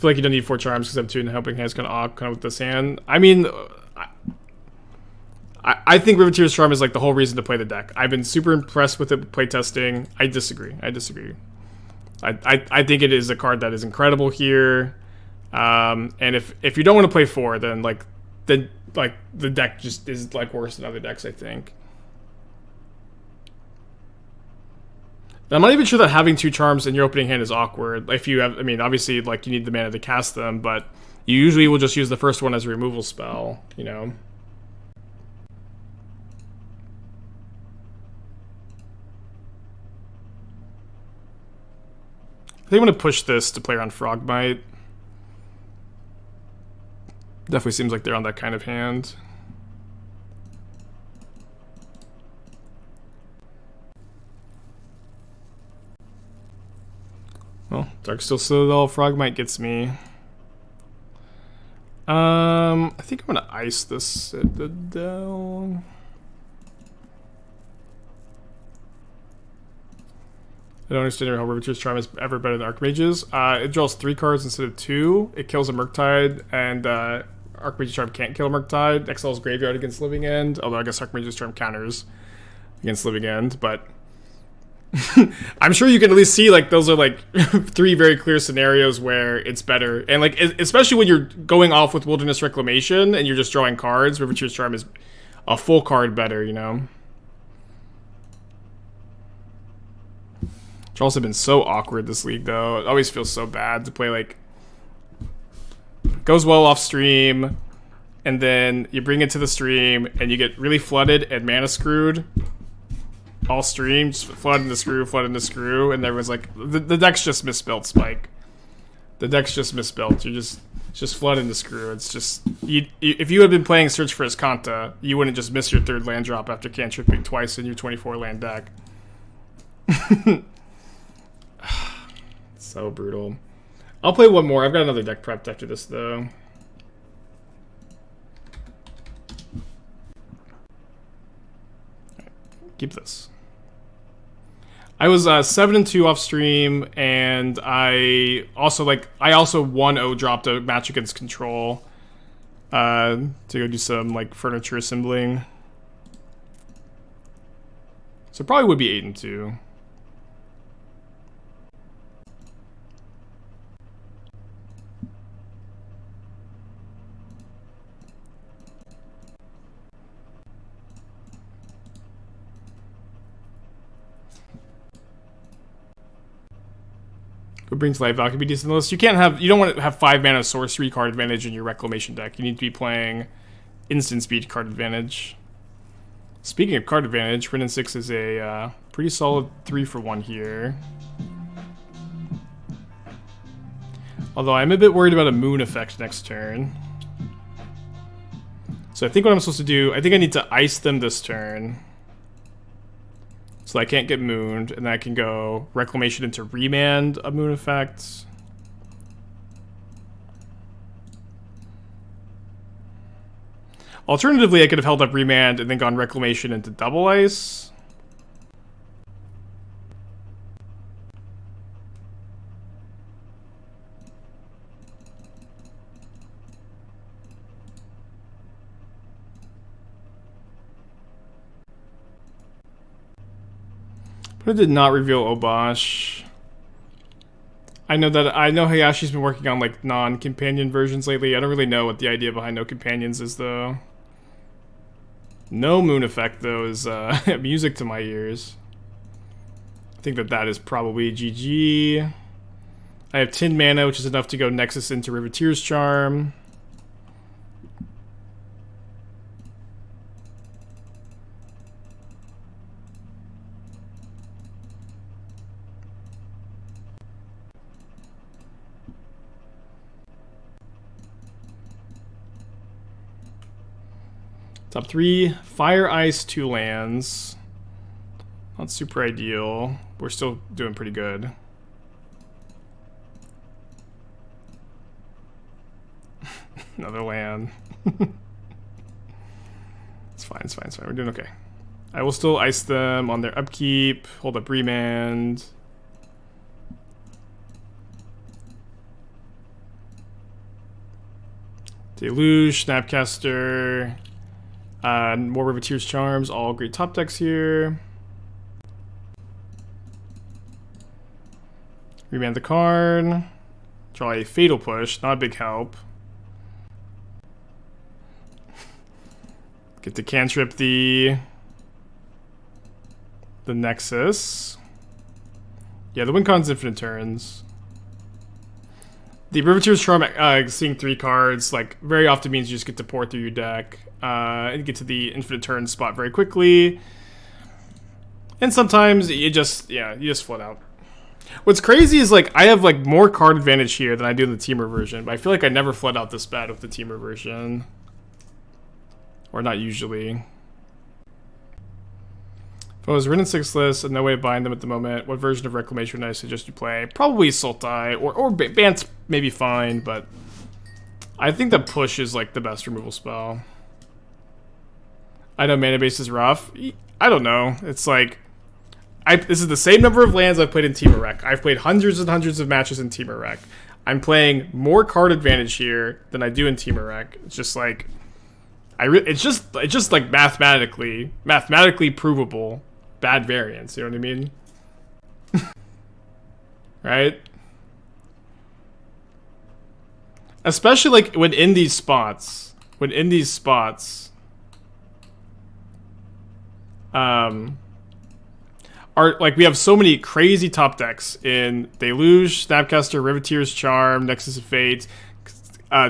feel like you don't need 4 charms because I have 2 and helping hand's kind of with this hand. I mean, I think Riveteer's Charm is like the whole reason to play the deck. I've been super impressed with it playtesting. I disagree. I think it is a card that is incredible here. And if you don't want to play 4, then the deck just is like worse than other decks, I think. I'm not even sure that having 2 charms in your opening hand is awkward. If you have, I mean, obviously, like, you need the mana to cast them, but you usually will just use the first one as a removal spell, you know? I think I'm going to push this to play around Frogmite. Definitely seems like they're on that kind of hand. Well, Darksteel Citadel, Frogmite gets me. I think I'm gonna ice this Citadel. I don't understand how Riveteer's Charm is ever better than Archmage's. It draws 3 cards instead of 2. It kills a Murktide, and Archmage's Charm can't kill a Murktide. Exiles Graveyard against Living End, although I guess Archmage's Charm counters against Living End, but I'm sure you can at least see like those are like 3 very clear scenarios where it's better, and like especially when you're going off with Wilderness Reclamation and you're just drawing cards. Riveteer's Charm is a full card better, you know. Draws have been so awkward this league though. It always feels so bad to play like goes well off stream, and then you bring it to the stream and you get really flooded and mana screwed. All stream, just flood into screw, and everyone's like, the deck's just misbuilt, Spike. The deck's just misbuilt. You're just flood into screw. It's just, if you had been playing Search for Azcanta, you wouldn't just miss your 3rd land drop after cantripping twice in your 24 land deck. So brutal. I'll play one more. I've got another deck prepped after this, though. Keep this. I was 7-2 off stream, and I also 1-0 dropped a match against Control to go do some like furniture assembling. So it probably would be 8-2. What brings life out could be decent list. You don't want to have 5 mana sorcery card advantage in your Reclamation deck. You need to be playing instant speed card advantage. Speaking of card advantage, Ridden 6 is a pretty solid 3-for-1 here. Although I'm a bit worried about a moon effect next turn. So I think what I'm supposed to do, I think I need to ice them this turn. So I can't get mooned, and then I can go Reclamation into Remand a moon effect. Alternatively, I could have held up Remand and then gone Reclamation into double ice. But it did not reveal Obosh. I know Hayashi's been working on like non-companion versions lately. I don't really know what the idea behind no companions is though. No moon effect though is music to my ears. I think that is probably GG. I have 10 mana, which is enough to go Nexus into Riveteer's Charm. Top 3, Fire, Ice, 2 lands. Not super ideal. We're still doing pretty good. Another land. It's fine, it's fine, it's fine. We're doing okay. I will still ice them on their upkeep, hold up remand. Deluge, Snapcaster, more Riveteer's Charms, all great top decks here. Remand the card. Draw a Fatal Push, not a big help. Get to cantrip the Nexus. Yeah, the win con's infinite turns. The Riveteer's Charm, seeing 3 cards, like, very often means you just get to pour through your deck and get to the infinite turn spot very quickly. And sometimes you just float out. What's crazy is, like, I have, like, more card advantage here than I do in the Teamer version, but I feel like I never flood out this bad with the Teamer version. Or not usually. If I was written 6 lists and no way to bind them at the moment, what version of Reclamation would I suggest you play? Probably Sultai, or Bant's maybe fine, but I think the push is like the best removal spell. I know mana base is rough. I don't know. It's like, this is the same number of lands I've played in Team Rec. I've played hundreds and hundreds of matches in Team Rec. I'm playing more card advantage here than I do in Team Rec. It's just like, it's just like mathematically provable bad variance. You know what I mean? Right? Especially like when in these spots, are like, we have so many crazy top decks in Deluge, Snapcaster, Riveteer's Charm, Nexus of Fate.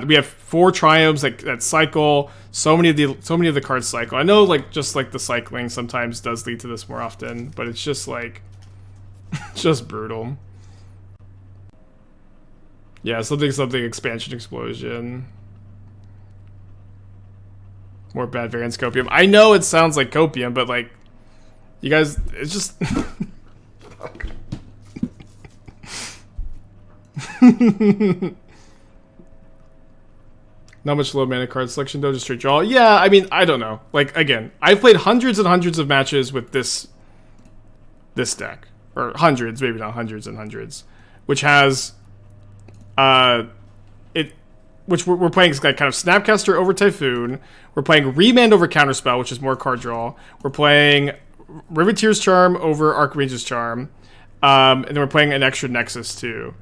We have 4 triumphs that cycle. So many of the cards cycle. I know, like, just like the cycling sometimes does lead to this more often, but it's just like, it's just brutal. Yeah, something expansion explosion. More bad variance copium. I know it sounds like copium, but like, you guys, it's just. Not much low mana card selection though, just straight draw. Yeah, I mean, I don't know. Like, again, I've played hundreds and hundreds of matches with this deck. Or hundreds, maybe not hundreds and hundreds. Which has which we're playing like kind of Snapcaster over Typhoon. We're playing Remand over Counterspell, which is more card draw. We're playing Riveteer's Charm over Archmage's Charm. And then we're playing an extra Nexus too.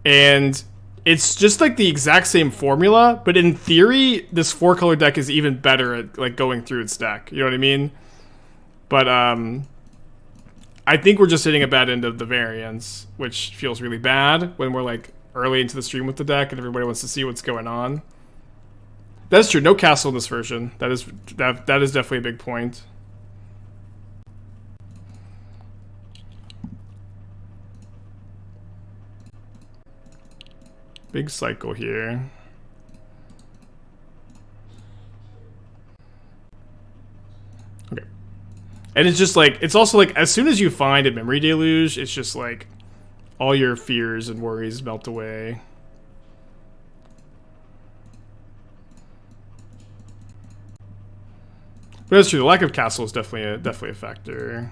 And it's just like the exact same formula, but in theory, this 4-color deck is even better at like going through its deck. You know what I mean? But I think we're just hitting a bad end of the variance, which feels really bad when we're like early into the stream with the deck and everybody wants to see what's going on. That's true. No castle in this version. That is definitely a big point. Big cycle here. Okay. And it's just like, it's also like, as soon as you find a Memory Deluge, it's just like, all your fears and worries melt away. But that's true, the lack of castle is definitely a factor.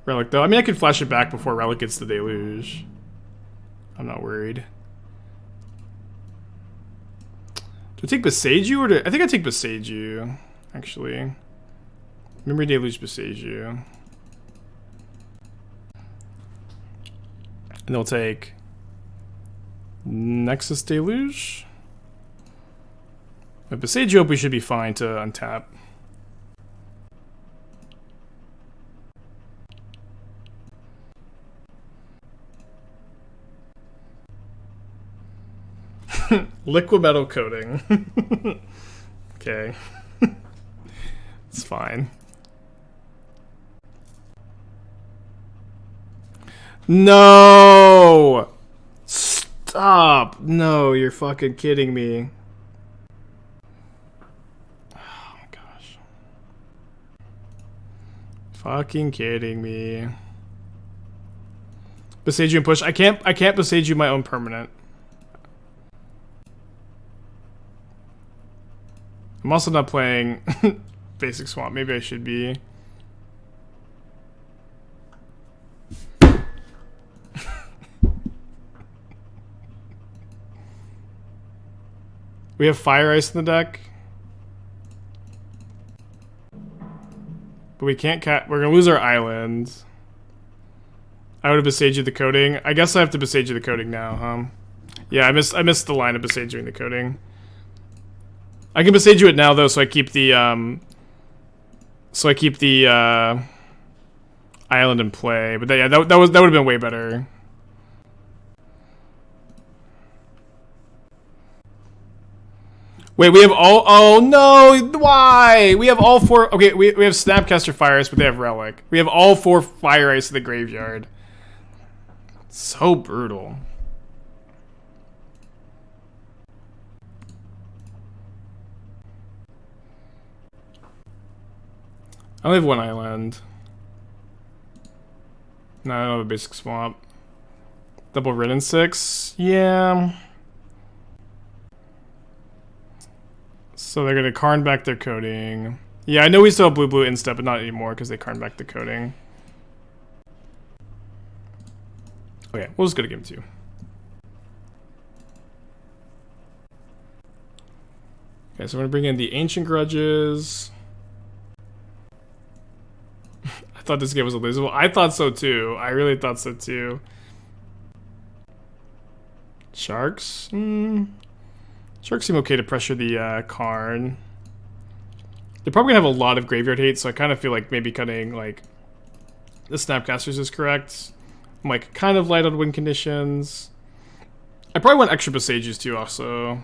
Relic though, I mean I could flash it back before Relic gets the Deluge. I'm not worried. Do I take Beseiju or I think I take Beseiju, actually. Memory Deluge Beseiju. And they'll take Nexus Deluge. With Besage, we should be fine to untap. Liquid metal coating. Okay. It's fine. No! Stop! No, you're fucking kidding me. Oh my gosh. Fucking kidding me. Besage you and push. I can't Besage you my own permanent. I'm also not playing Basic Swamp. Maybe I should be. We have Fire Ice in the deck. But we can't we're gonna lose our island. I would have Besaged the coding. I guess I have to Besage the coding now, huh? Yeah, I missed the line of Besaging the coding. I can Besage it now though, so I keep the island in play. But yeah, that would have been way better. Wait, we have all. Oh no! Why? We have all 4. Okay, we have Snapcaster Fire Ice, but they have Relic. We have all 4 Fire Ice in the graveyard. So brutal. I only have 1 island. No, I don't have a Basic Swamp. Double Ridden 6? Yeah. So they're gonna Karn back their coding. Yeah, I know we still have blue instep, but not anymore because they Karn back the coding. Okay, we'll just go to game 2. Okay, so we're gonna bring in the Ancient Grudges. I thought this game was losable. I thought so too. I really thought so too. Sharks? Sharks seem okay to pressure the Karn. They're probably gonna have a lot of graveyard hate, so I kind of feel like maybe cutting like the Snapcasters is correct. I'm like kind of light on win conditions. I probably want extra Besages too also.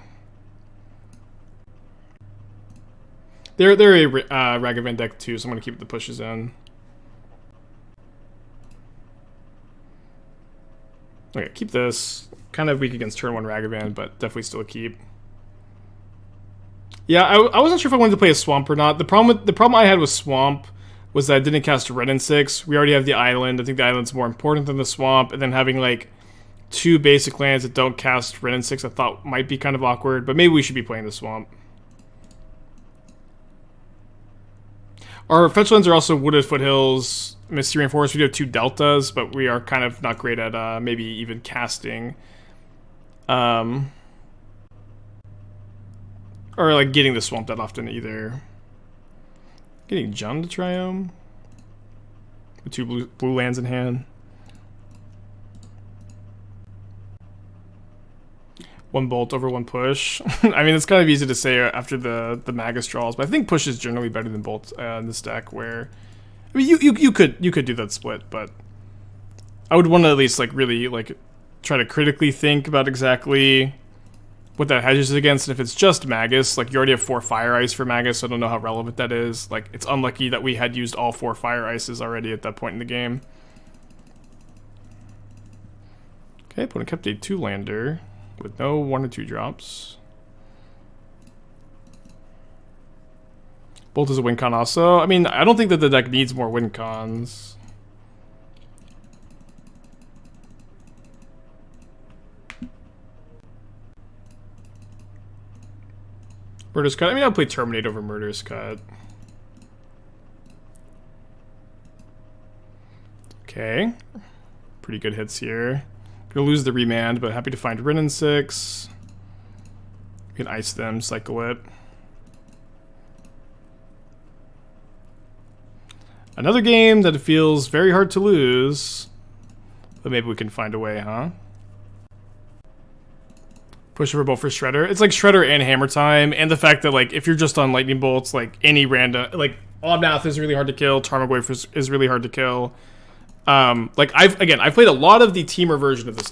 They're a Ragavan deck too, so I'm gonna keep the pushes in. Okay, keep this. Kind of weak against turn 1 Ragavan, but definitely still a keep. Yeah, I wasn't sure if I wanted to play a Swamp or not. The problem I had with Swamp was that I didn't cast Red and 6. We already have the island. I think the island's more important than the Swamp, and then having like 2 basic lands that don't cast Red and 6 I thought might be kind of awkward, but maybe we should be playing the Swamp. Our fetch lands are also Wooded Foothills, Mysterian Forest. We do have 2 deltas, but we are kind of not great at maybe even casting. Or like getting the Swamp that often either. Getting Jund to Triome. With 2 blue lands in hand. 1 bolt over 1 push. I mean, it's kind of easy to say after the Magus draws, but I think push is generally better than bolt in this deck. Where, I mean, you could do that split, but I would want to at least like really like try to critically think about exactly what that hedges against. And if it's just Magus, like you already have 4 Fire Ice for Magus, so I don't know how relevant that is. Like it's unlucky that we had used all 4 Fire Ices already at that point in the game. Okay, opponent kept a 2-lander. With no 1 or 2 drops. Bolt is a win con also. I mean, I don't think that the deck needs more win cons. Murderous Cut. I mean, I'll play Terminate over Murderous Cut. Okay. Pretty good hits here. Gonna lose the remand, but happy to find Rin and 6. We can ice them, cycle it. Another game that it feels very hard to lose. But maybe we can find a way, huh? Push a bolt for Shredder. It's like Shredder and Hammer Time, and the fact that like if you're just on Lightning Bolts, like any random like Omnath is really hard to kill, Tarmogoyf is really hard to kill. Like I've played a lot of the teamer version of this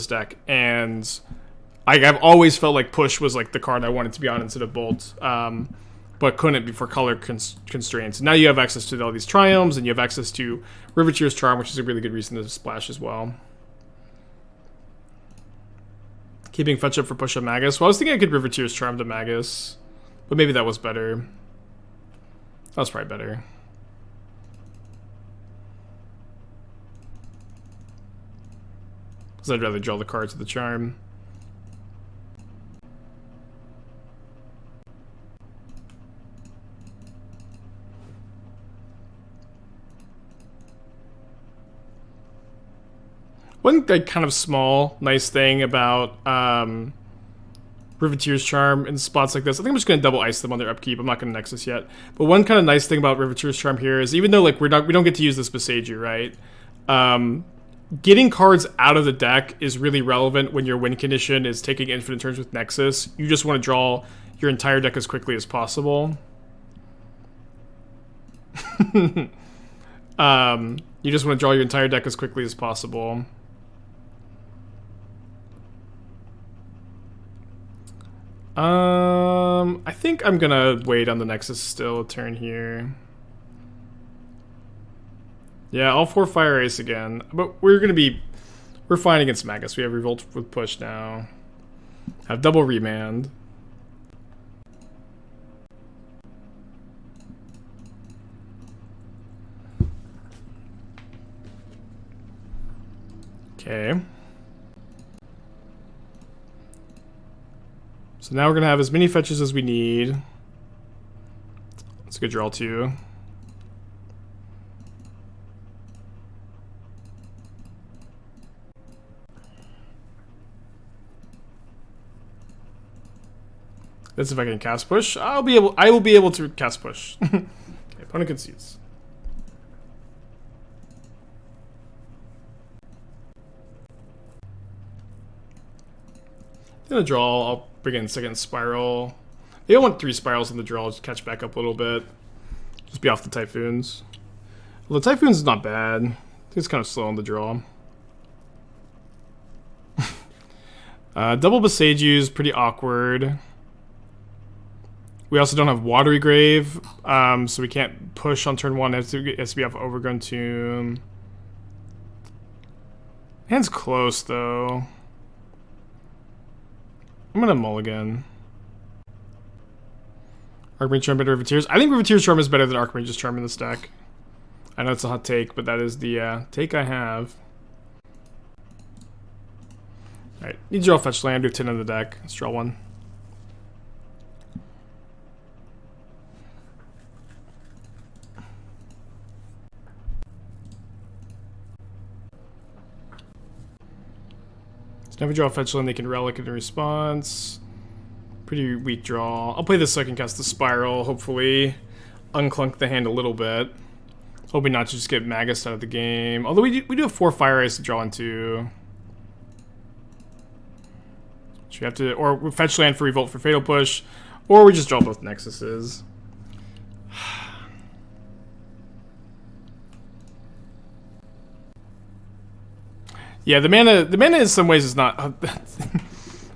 deck. And I've always felt like Push was like the card I wanted to be on instead of Bolt, but couldn't be for color constraints. Now you have access to all these Triomes, and you have access to Riveteer's Charm, which is a really good reason to splash as well. Keeping fetch up for push on Magus. Well, I was thinking I could Riveteer's Charm to Magus, but maybe that was better. That was probably better. Because I'd rather draw the cards with the Charm. One like, kind of small, nice thing about Riveteer's Charm in spots like this, I think I'm just going to double ice them on their upkeep. I'm not going to Nexus yet. But one kind of nice thing about Riveteer's Charm here is even though like we don't get to use this Boseiju, right? Getting cards out of the deck is really relevant when your win condition is taking infinite turns with Nexus. You just want to draw your entire deck as quickly as possible. You just want to draw your entire deck as quickly as possible. I think I'm gonna wait on the Nexus still a turn here. Yeah, all 4 Fire Ice again. But we're fine against Magus. We have Revolt with Push now. Have double Remand. Okay. So now we're going to have as many fetches as we need. Let's go draw 2. Let's see if I can cast Push. I will be able to cast Push. Okay, opponent concedes. I'm gonna draw. I'll bring in second Spiral. They don't want 3 Spirals in the draw. Just catch back up a little bit. Just be off the Typhoons. Well, the Typhoons is not bad. I think it's kind of slow on the draw. Double Boseiju is pretty awkward. We also don't have Watery Grave, so we can't push on turn 1. It has to be off Overgrown Tomb. Hand's close, though. I'm gonna mulligan. Archmage Charm better Riveteer's. I think Riveteer's Charm is better than Archmage's Charm in this deck. I know it's a hot take, but that is the take I have. Alright, need to draw a fetch land. We have 10 in the deck. Let's draw 1. So now we draw a fetch land, they can relic it in response. Pretty weak draw. I'll play this so I can cast the Spiral, hopefully. Unclunk the hand a little bit. Hoping not to just get Magus out of the game. Although we do have 4 Fire Ice to draw into. So we have to, or we fetch land for Revolt for Fatal Push, or we just draw both Nexuses. Yeah, the mana in some ways is not.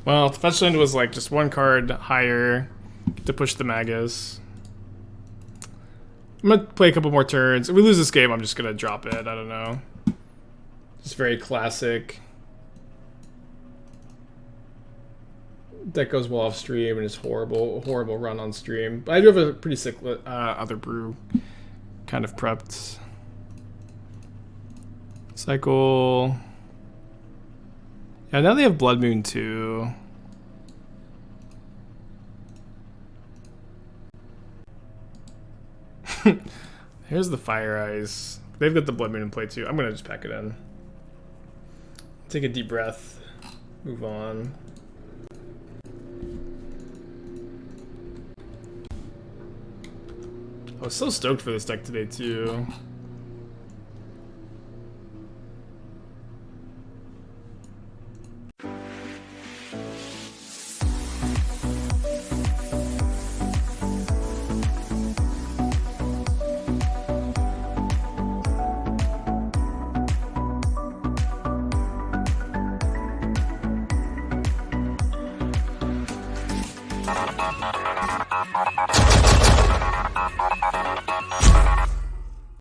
Well, the fetch land was like just 1 card higher to push the Magus. I'm gonna play a couple more turns. If we lose this game, I'm just gonna drop it. I don't know. Just very classic. Deck goes well off stream and it's horrible run on stream. But I do have a pretty sick other brew kind of prepped. Cycle. Yeah, now they have Blood Moon too. Here's the Fire Eyes. They've got the Blood Moon in play too. I'm gonna just pack it in. Take a deep breath. Move on. I was so stoked for this deck today too.